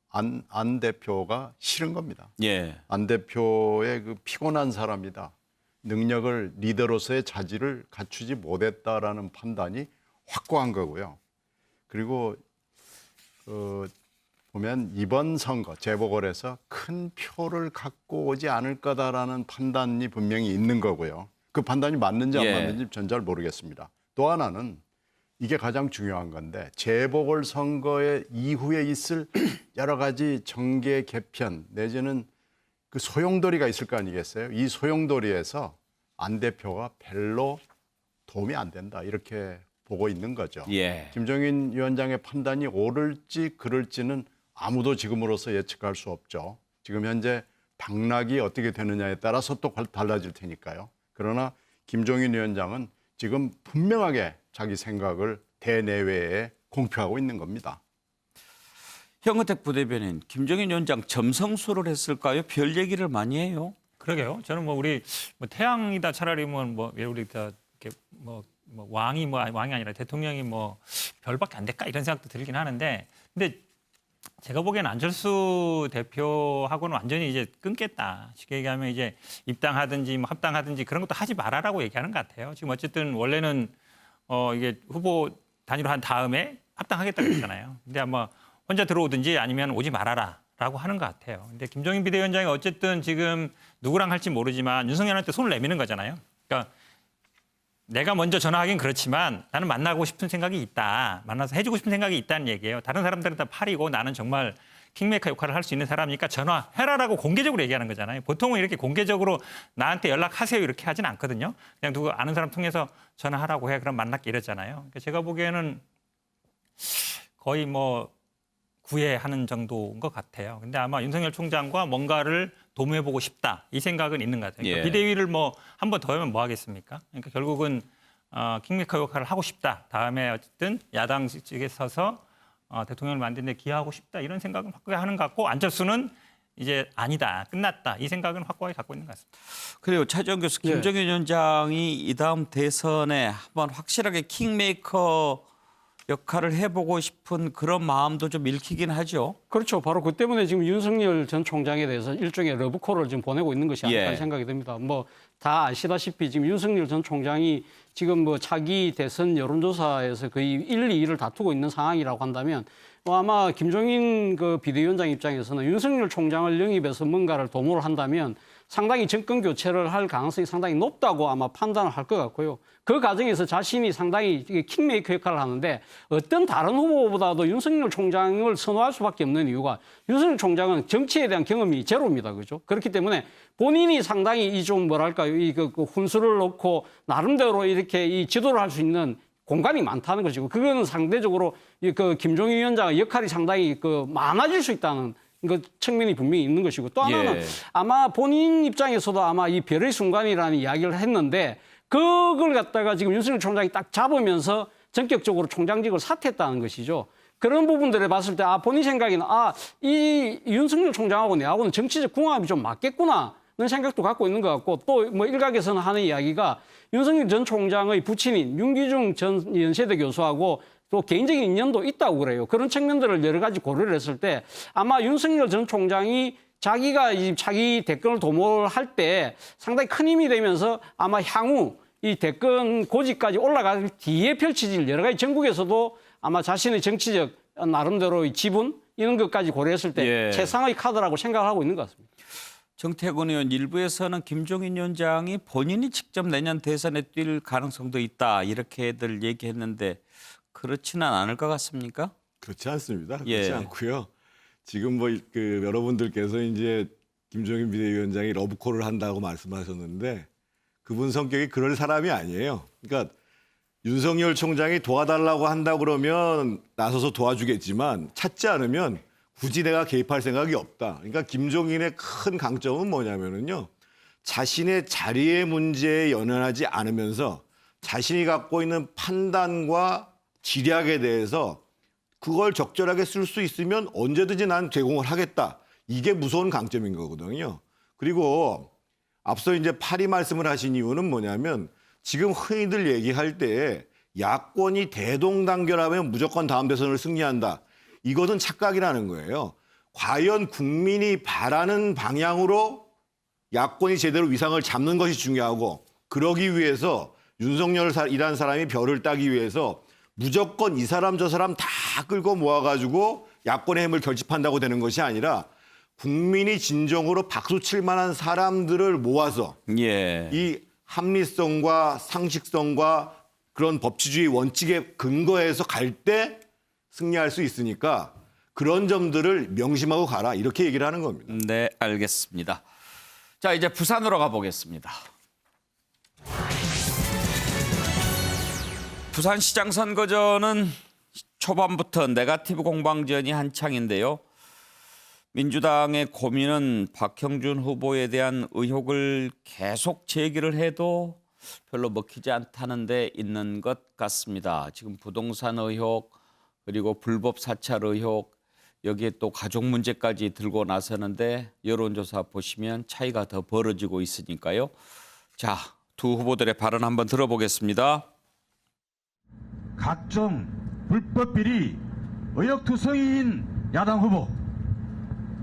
안 대표가 싫은 겁니다. 예. 안 대표의 그 피곤한 사람이다. 능력을 리더로서의 자질을 갖추지 못했다라는 판단이 확고한 거고요. 그리고 보면 이번 선거 재보궐에서 큰 표를 갖고 오지 않을 거다라는 판단이 분명히 있는 거고요. 그 판단이 맞는지 안 예. 맞는지 전 잘 모르겠습니다. 또 하나는 이게 가장 중요한 건데 재보궐 선거의 이후에 있을 여러 가지 정계 개편 내지는 그 소용돌이가 있을 거 아니겠어요? 이 소용돌이에서 안 대표가 별로 도움이 안 된다 이렇게 보고 있는 거죠. 예. 김종인 위원장의 판단이 옳을지 그럴지는 아무도 지금으로서 예측할 수 없죠. 지금 현재 당락이 어떻게 되느냐에 따라서 또 달라질 테니까요. 그러나 김종인 위원장은 지금 분명하게 자기 생각을 대내외에 공표하고 있는 겁니다. 형은택 부대변인, 김종인 위원장 점성술을 했을까요? 별 얘기를 많이 해요. 그러게요. 저는 뭐 우리 뭐 태양이다 차라리 뭐 우리 다 이렇게 왕이 아니라 대통령이 뭐 별밖에 안 될까 이런 생각도 들긴 하는데 근데 제가 보기에는 안철수 대표하고는 완전히 이제 끊겠다. 쉽게 얘기하면 이제 입당하든지 뭐 합당하든지 그런 것도 하지 말아라고 얘기하는 것 같아요. 지금 어쨌든 원래는 이게 후보 단일화 한 다음에 합당하겠다고 했잖아요. 근데 아마 혼자 들어오든지 아니면 오지 말아라라고 하는 것 같아요. 근데 김종인 비대위원장이 어쨌든 지금 누구랑 할지 모르지만 윤석열한테 손을 내미는 거잖아요. 그러니까 내가 먼저 전화하긴 그렇지만 나는 만나고 싶은 생각이 있다. 만나서 해주고 싶은 생각이 있다는 얘기예요. 다른 사람들은 다 팔이고 나는 정말 킹메이커 역할을 할 수 있는 사람이니까 전화해라라고 공개적으로 얘기하는 거잖아요. 보통은 이렇게 공개적으로 나한테 연락하세요 이렇게 하진 않거든요. 그냥 누구 아는 사람 통해서 전화하라고 해. 그럼 만날게 이러잖아요. 그러니까 제가 보기에는 거의 뭐 구애하는 정도인 것 같아요. 근데 아마 윤석열 총장과 뭔가를 도모해보고 싶다 이 생각은 있는 것 같아요. 그러니까 예. 비대위를 뭐 한 번 더 하면 뭐 하겠습니까? 그러니까 결국은 킹메이커 역할을 하고 싶다. 다음에 어쨌든 야당 측에 서서 대통령을 만드는 데 기여하고 싶다. 이런 생각은 확고하게 하는 것 같고 안철수는 이제 아니다. 끝났다. 이 생각은 확고하게 갖고 있는 것 같습니다. 그래요. 차지원 교수, 김종인 위원장이 이 다음 대선에 한번 확실하게 킹메이커 역할을 해보고 싶은 그런 마음도 좀 읽히긴 하죠. 그렇죠. 바로 그 때문에 지금 윤석열 전 총장에 대해서 일종의 러브콜을 지금 보내고 있는 것이 아닐까 예. 생각이 듭니다. 뭐 다 아시다시피 지금 윤석열 전 총장이 지금 뭐 차기 대선 여론조사에서 거의 1, 2위를 다투고 있는 상황이라고 한다면 아마 김종인 그 비대위원장 입장에서는 윤석열 총장을 영입해서 뭔가를 도모를 한다면 상당히 정권 교체를 할 가능성이 상당히 높다고 아마 판단을 할 것 같고요. 그 과정에서 자신이 상당히 킹메이커 역할을 하는데 어떤 다른 후보보다도 윤석열 총장을 선호할 수밖에 없는 이유가 윤석열 총장은 정치에 대한 경험이 제로입니다. 그죠? 그렇기 때문에 본인이 상당히 이 좀 뭐랄까요. 그 훈수를 놓고 나름대로 이렇게 이 지도를 할 수 있는 공간이 많다는 것이고 그거는 상대적으로 그 김종인 위원장의 역할이 상당히 그 많아질 수 있다는 그 측면이 분명히 있는 것이고 또 하나는 예. 아마 본인 입장에서도 아마 이 별의 순간이라는 이야기를 했는데 그걸 갖다가 지금 윤석열 총장이 딱 잡으면서 전격적으로 총장직을 사퇴했다는 것이죠. 그런 부분들에 봤을 때 본인 생각에는 이 윤석열 총장하고 내하고는 정치적 궁합이 좀 맞겠구나 는 생각도 갖고 있는 것 같고, 또 뭐 일각에서는 하는 이야기가 윤석열 전 총장의 부친인 윤기중 전 연세대 교수하고 또 개인적인 인연도 있다고 그래요. 그런 측면들을 여러 가지 고려를 했을 때 아마 윤석열 전 총장이 자기가 이 차기 대권을 도모할 때 상당히 큰 힘이 되면서 아마 향후 이 대권 고지까지 올라갈 뒤에 펼쳐질 여러 가지 전국에서도 아마 자신의 정치적 나름대로의 지분 이런 것까지 고려했을 때 최상의 카드라고 생각하고 있는 것 같습니다. 정태근 의원, 일부에서는 김종인 위원장이 본인이 직접 내년 대선에 뛸 가능성도 있다 이렇게들 얘기했는데 그렇지는 않을 것 같습니까? 그렇지 않습니다. 그렇지 예. 않고요. 지금 뭐 그 여러분들께서 이제 김종인 비대위원장이 러브콜을 한다고 말씀하셨는데 그분 성격이 그럴 사람이 아니에요. 그러니까 윤석열 총장이 도와달라고 한다 그러면 나서서 도와주겠지만 찾지 않으면 굳이 내가 개입할 생각이 없다. 그러니까 김종인의 큰 강점은 뭐냐면은요. 자신의 자리의 문제에 연연하지 않으면서 자신이 갖고 있는 판단과 지략에 대해서 그걸 적절하게 쓸 수 있으면 언제든지 난 제공을 하겠다. 이게 무서운 강점인 거거든요. 그리고 앞서 이제 파리 말씀을 하신 이유는 뭐냐면 지금 흔히들 얘기할 때 야권이 대동단결하면 무조건 다음 대선을 승리한다. 이것은 착각이라는 거예요. 과연 국민이 바라는 방향으로 야권이 제대로 위상을 잡는 것이 중요하고 그러기 위해서 윤석열이라는 사람이 별을 따기 위해서 무조건 이 사람 저 사람 다 끌고 모아가지고 야권의 힘을 결집한다고 되는 것이 아니라 국민이 진정으로 박수 칠 만한 사람들을 모아서 이 합리성과 상식성과 그런 법치주의 원칙에 근거해서 갈 때 승리할 수 있으니까 그런 점들을 명심하고 가라 이렇게 얘기를 하는 겁니다. 네, 알겠습니다. 자, 이제 부산으로 가보겠습니다. 부산시장 선거전은 초반부터 네거티브 공방전이 한창인데요. 민주당의 고민은 박형준 후보에 대한 의혹을 계속 제기를 해도 별로 먹히지 않다는 데 있는 것 같습니다. 지금 부동산 의혹 그리고 불법 사찰 의혹 여기에 또 가족 문제까지 들고 나서는데 여론조사 보시면 차이가 더 벌어지고 있으니까요. 자, 두 후보들의 발언 한번 들어보겠습니다. 각종 불법 비리 의혹투성이인 야당 후보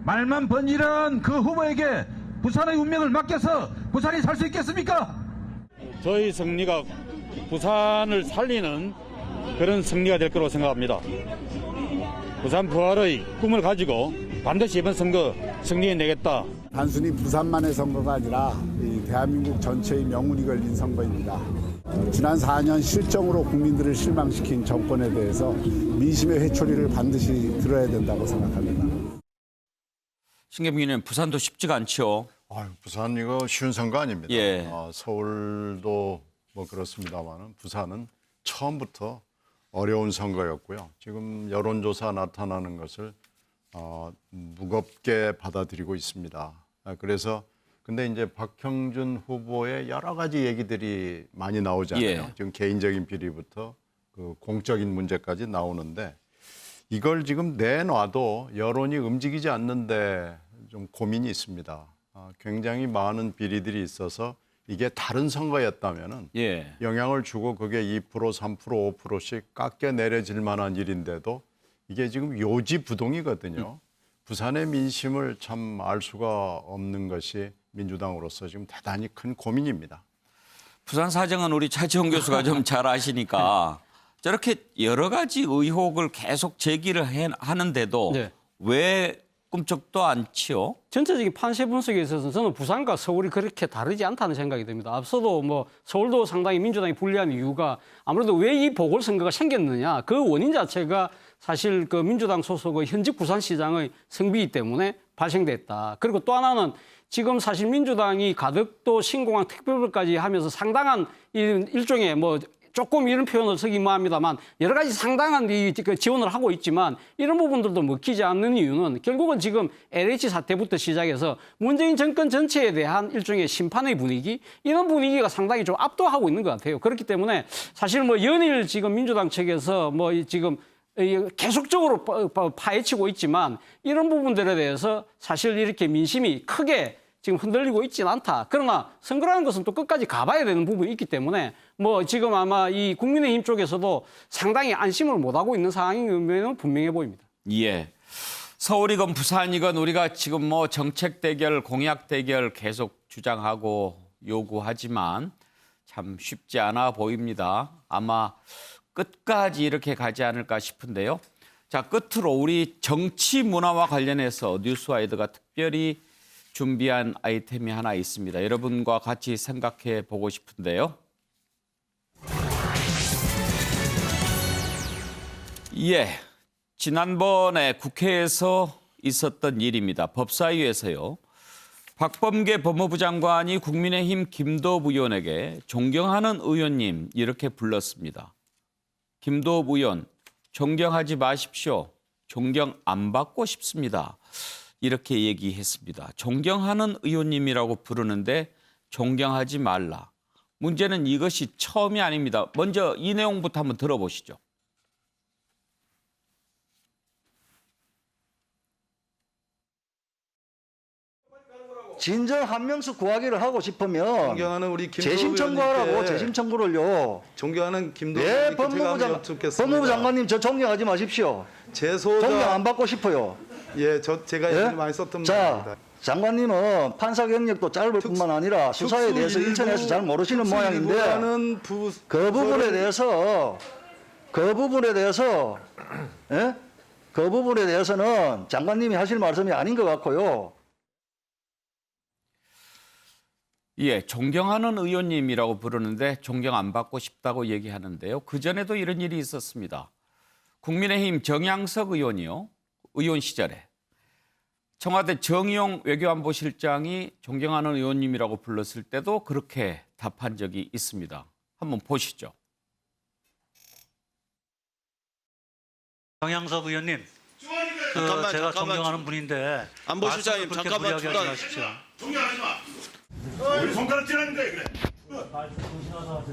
말만 번지르는 그 후보에게 부산의 운명을 맡겨서 부산이 살 수 있겠습니까? 저희 승리가 부산을 살리는 그런 승리가 될 거라고 생각합니다. 부산 부활의 꿈을 가지고 반드시 이번 선거 승리해내겠다. 단순히 부산만의 선거가 아니라 이 대한민국 전체의 명운이 걸린 선거입니다. 지난 4년 실정으로 국민들을 실망시킨 정권에 대해서 민심의 회초리를 반드시 들어야 된다고 생각합니다. 신경민은 부산도 쉽지가 않죠. 부산 이거 쉬운 선거 아닙니다. 예. 서울도 뭐 그렇습니다만 부산은 처음부터 어려운 선거였고요. 지금 여론조사 나타나는 것을 무겁게 받아들이고 있습니다. 그래서 근데 이제 박형준 후보의 여러 가지 얘기들이 많이 나오잖아요. 지금 개인적인 비리부터 그 공적인 문제까지 나오는데 이걸 지금 내놔도 여론이 움직이지 않는데 좀 고민이 있습니다. 굉장히 많은 비리들이 있어서 이게 다른 선거였다면은 영향을 주고 그게 2%, 3%, 5%씩 깎여 내려질 만한 일인데도 이게 지금 요지부동이거든요. 부산의 민심을 참 알 수가 없는 것이 민주당으로서 지금 대단히 큰 고민입니다. 부산 사정은 우리 차지홍 교수가 좀 잘 아시니까 저렇게 여러 가지 의혹을 계속 제기를 하는데도 왜 꿈쩍도 않지요? 전체적인 판세 분석에 있어서 저는 부산과 서울이 그렇게 다르지 않다는 생각이 듭니다. 앞서도 뭐 서울도 상당히 민주당이 불리한 이유가 아무래도 왜 이 보궐선거가 생겼느냐 그 원인 자체가 사실 그 민주당 소속의 현직 부산시장의 성비이기 때문에 발생됐다. 그리고 또 하나는 지금 사실 민주당이 가덕도 신공항 특별법까지 하면서 상당한 일종의 뭐 조금 이런 표현을 쓰기 뭐합니다만 여러 가지 상당한 지원을 하고 있지만 이런 부분들도 먹히지 않는 이유는 결국은 지금 LH 사태부터 시작해서 문재인 정권 전체에 대한 일종의 심판의 분위기 이런 분위기가 상당히 좀 압도하고 있는 것 같아요. 그렇기 때문에 사실 뭐 연일 지금 민주당 측에서 뭐 지금 계속적으로 파헤치고 있지만 이런 부분들에 대해서 사실 이렇게 민심이 크게 지금 흔들리고 있지는 않다. 그러나 선거라는 것은 또 끝까지 가봐야 되는 부분이 있기 때문에 뭐 지금 아마 이 국민의힘 쪽에서도 상당히 안심을 못하고 있는 상황인 면은 분명해 보입니다. 예. 서울이건 부산이건 우리가 지금 뭐 정책 대결, 공약 대결 계속 주장하고 요구하지만 참 쉽지 않아 보입니다. 아마 끝까지 이렇게 가지 않을까 싶은데요. 자, 끝으로 우리 정치 문화와 관련해서 뉴스와이드가 특별히 준비한 아이템이 하나 있습니다. 여러분과 같이 생각해 보고 싶은데요. 예, 지난번에 국회에서 있었던 일입니다. 법사위에서요. 박범계 법무부 장관이 국민의힘 김도읍 의원에게 존경하는 의원님 이렇게 불렀습니다. 김도읍 의원, 존경하지 마십시오. 존경 안 받고 싶습니다. 이렇게 얘기했습니다. 존경하는 의원님이라고 부르는데 존경하지 말라. 문제는 이것이 처음이 아닙니다. 먼저 이 내용부터 한번 들어보시죠. 진정 한명숙 구하기를 하고 싶으면 존경하는 우리 재심 청구하라고 재심 청구를요. 존경하는 김도읍 네, 법무부 장관님 저 존경하지 마십시오. 존경 안 받고 싶어요. 예, 제가 예? 많이 썼던 자, 말입니다. 장관님은 판사 경력도 짧을 뿐만 아니라 수사에 대해서 인천에서 잘 모르시는 모양인데 그 부분에 대해서는 장관님이 하실 말씀이 아닌 것 같고요. 예, 존경하는 의원님이라고 부르는데 존경 안 받고 싶다고 얘기하는데요. 그전에도 이런 일이 있었습니다. 국민의힘 정양석 의원이요. 의원 시절에 청와대 정의용 외교안보실장이 존경하는 의원님이라고 불렀을 때도 그렇게 답한 적이 있습니다. 한번 보시죠. 정양석 의원님, 제가 존경하는 분인데 안보실장님 잠깐만 존경하지 마. 우리 손가락 찌르는데 그래.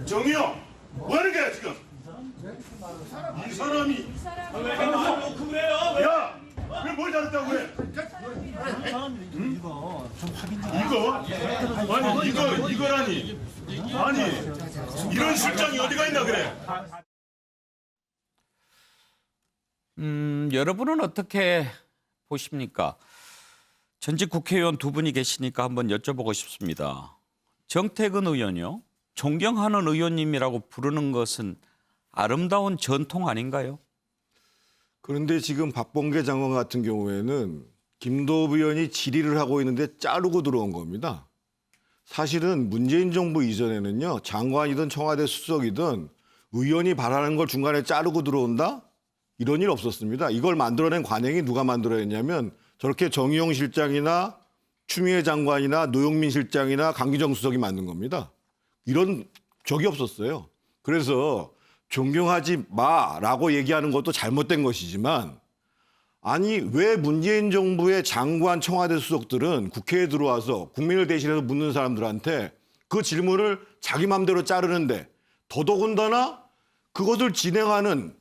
정의요. 뭐 하는 거야 지금? 이 사람이. 야, 왜 뭘 잘했다고 그래? 이거? 아니 이거라니. 아니 이런 실장이 어디가 있나 그래? 여러분은 어떻게 보십니까? 전직 국회의원 두 분이 계시니까 한번 여쭤보고 싶습니다. 정태근 의원이요. 존경하는 의원님이라고 부르는 것은 아름다운 전통 아닌가요? 그런데 지금 박범계 장관 같은 경우에는 김도읍 의원이 질의를 하고 있는데 자르고 들어온 겁니다. 사실은 문재인 정부 이전에는요. 장관이든 청와대 수석이든 의원이 바라는 걸 중간에 자르고 들어온다? 이런 일 없었습니다. 이걸 만들어낸 관행이 누가 만들어냈냐면 저렇게 정의용 실장이나 추미애 장관이나 노영민 실장이나 강기정 수석이 만든 겁니다. 이런 적이 없었어요. 그래서 존경하지 마라고 얘기하는 것도 잘못된 것이지만 아니 왜 문재인 정부의 장관 청와대 수석들은 국회에 들어와서 국민을 대신해서 묻는 사람들한테 그 질문을 자기 맘대로 자르는데 더더군다나 그것을 진행하는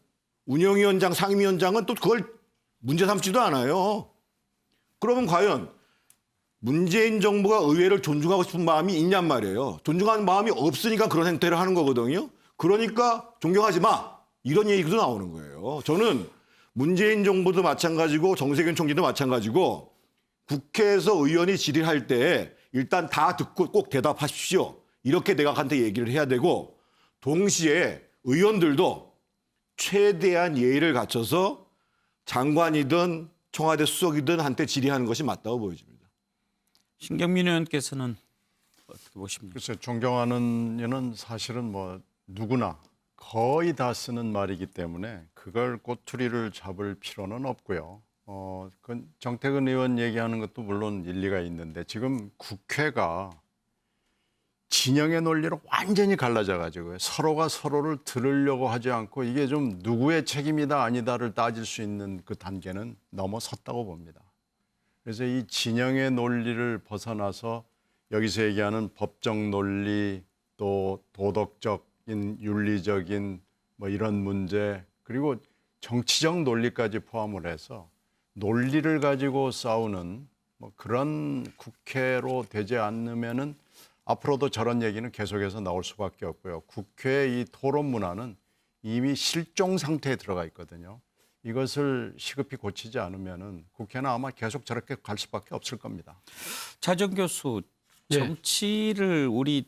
운영위원장, 상임위원장은 또 그걸 문제 삼지도 않아요. 그러면 과연 문재인 정부가 의회를 존중하고 싶은 마음이 있냔 말이에요. 존중하는 마음이 없으니까 그런 행태를 하는 거거든요. 그러니까 존경하지 마. 이런 얘기도 나오는 거예요. 저는 문재인 정부도 마찬가지고 정세균 총리도 마찬가지고 국회에서 의원이 질의할 때 일단 다 듣고 꼭 대답하십시오. 이렇게 내각한테 얘기를 해야 되고 동시에 의원들도 최대한 예의를 갖춰서 장관이든 청와대 수석이든 한테 질의하는 것이 맞다고 보여집니다. 신경민 의원께서는 어떻게 보십니까? 글쎄, 존경하는 이는 사실은 뭐 누구나 거의 다 쓰는 말이기 때문에 그걸 꼬투리를 잡을 필요는 없고요. 그 정태근 의원 얘기하는 것도 물론 일리가 있는데 지금 국회가 진영의 논리로 완전히 갈라져가지고 서로가 서로를 들으려고 하지 않고 이게 좀 누구의 책임이다 아니다를 따질 수 있는 그 단계는 넘어섰다고 봅니다. 그래서 이 진영의 논리를 벗어나서 여기서 얘기하는 법적 논리 또 도덕적인 윤리적인 뭐 이런 문제 그리고 정치적 논리까지 포함을 해서 논리를 가지고 싸우는 뭐 그런 국회로 되지 않으면은 앞으로도 저런 얘기는 계속해서 나올 수밖에 없고요. 국회의 이 토론 문화는 이미 실종 상태에 들어가 있거든요. 이것을 시급히 고치지 않으면은 국회는 아마 계속 저렇게 갈 수밖에 없을 겁니다. 차정 교수, 정치를 우리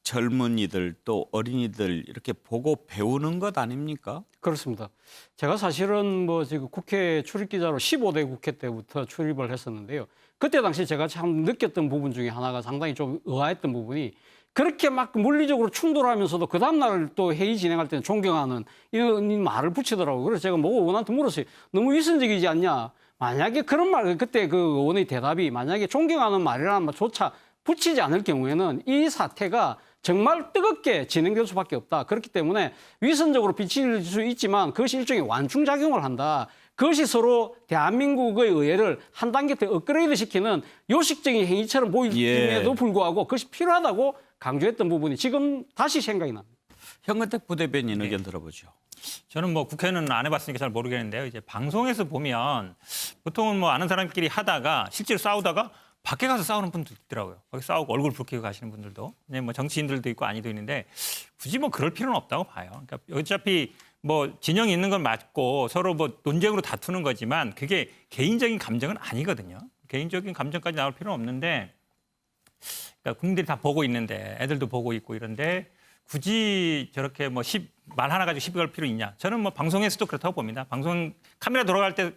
젊은이들 또 어린이들 이렇게 보고 배우는 것 아닙니까? 그렇습니다. 제가 사실은 뭐 지금 국회 출입 기자로 15대 국회 때부터 출입을 했었는데요. 그때 당시 제가 참 느꼈던 부분 중에 하나가 상당히 좀 의아했던 부분이 그렇게 막 물리적으로 충돌하면서도 그 다음날 또 회의 진행할 때는 존경하는 이런 말을 붙이더라고요. 그래서 제가 뭐 의원한테 물었어요. 너무 위선적이지 않냐? 만약에 그런 말, 그때 그 의원의 대답이 만약에 존경하는 말이라는 말조차 붙이지 않을 경우에는 이 사태가 정말 뜨겁게 진행될 수밖에 없다. 그렇기 때문에 위선적으로 비칠 수 있지만 그것이 일종의 완충작용을 한다. 그것이 서로 대한민국의 의회를 한 단계 더 업그레이드 시키는 요식적인 행위처럼 보임에도 불구하고 그것이 필요하다고 강조했던 부분이 지금 다시 생각이 납니다. 현근택 부대변인 의견 들어보죠. 저는 뭐 국회는 안 해봤으니까 잘 모르겠는데요. 이제 방송에서 보면 보통은 뭐 아는 사람끼리 하다가 실제로 싸우다가 밖에 가서 싸우는 분도 있더라고요. 거기 싸우고 얼굴 붉히고 가시는 분들도. 뭐 정치인들도 있고 아니도 있는데 굳이 뭐 그럴 필요는 없다고 봐요. 그러니까 어차피 뭐 진영이 있는 건 맞고 서로 뭐 논쟁으로 다투는 거지만 그게 개인적인 감정은 아니거든요. 개인적인 감정까지 나올 필요는 없는데 그러니까 국민들이 다 보고 있는데 애들도 보고 있고 이런데 굳이 저렇게 뭐 말 하나 가지고 시비 걸 필요 있냐. 저는 뭐 방송에서도 그렇다고 봅니다. 방송 카메라 돌아갈 때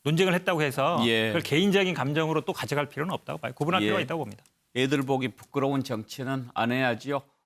논쟁을 했다고 해서 그걸 개인적인 감정으로 또 가져갈 필요는 없다고 봐요. 구분할 필요가 있다고 봅니다. 애들 보기 부끄러운 정치는 안 해야지요.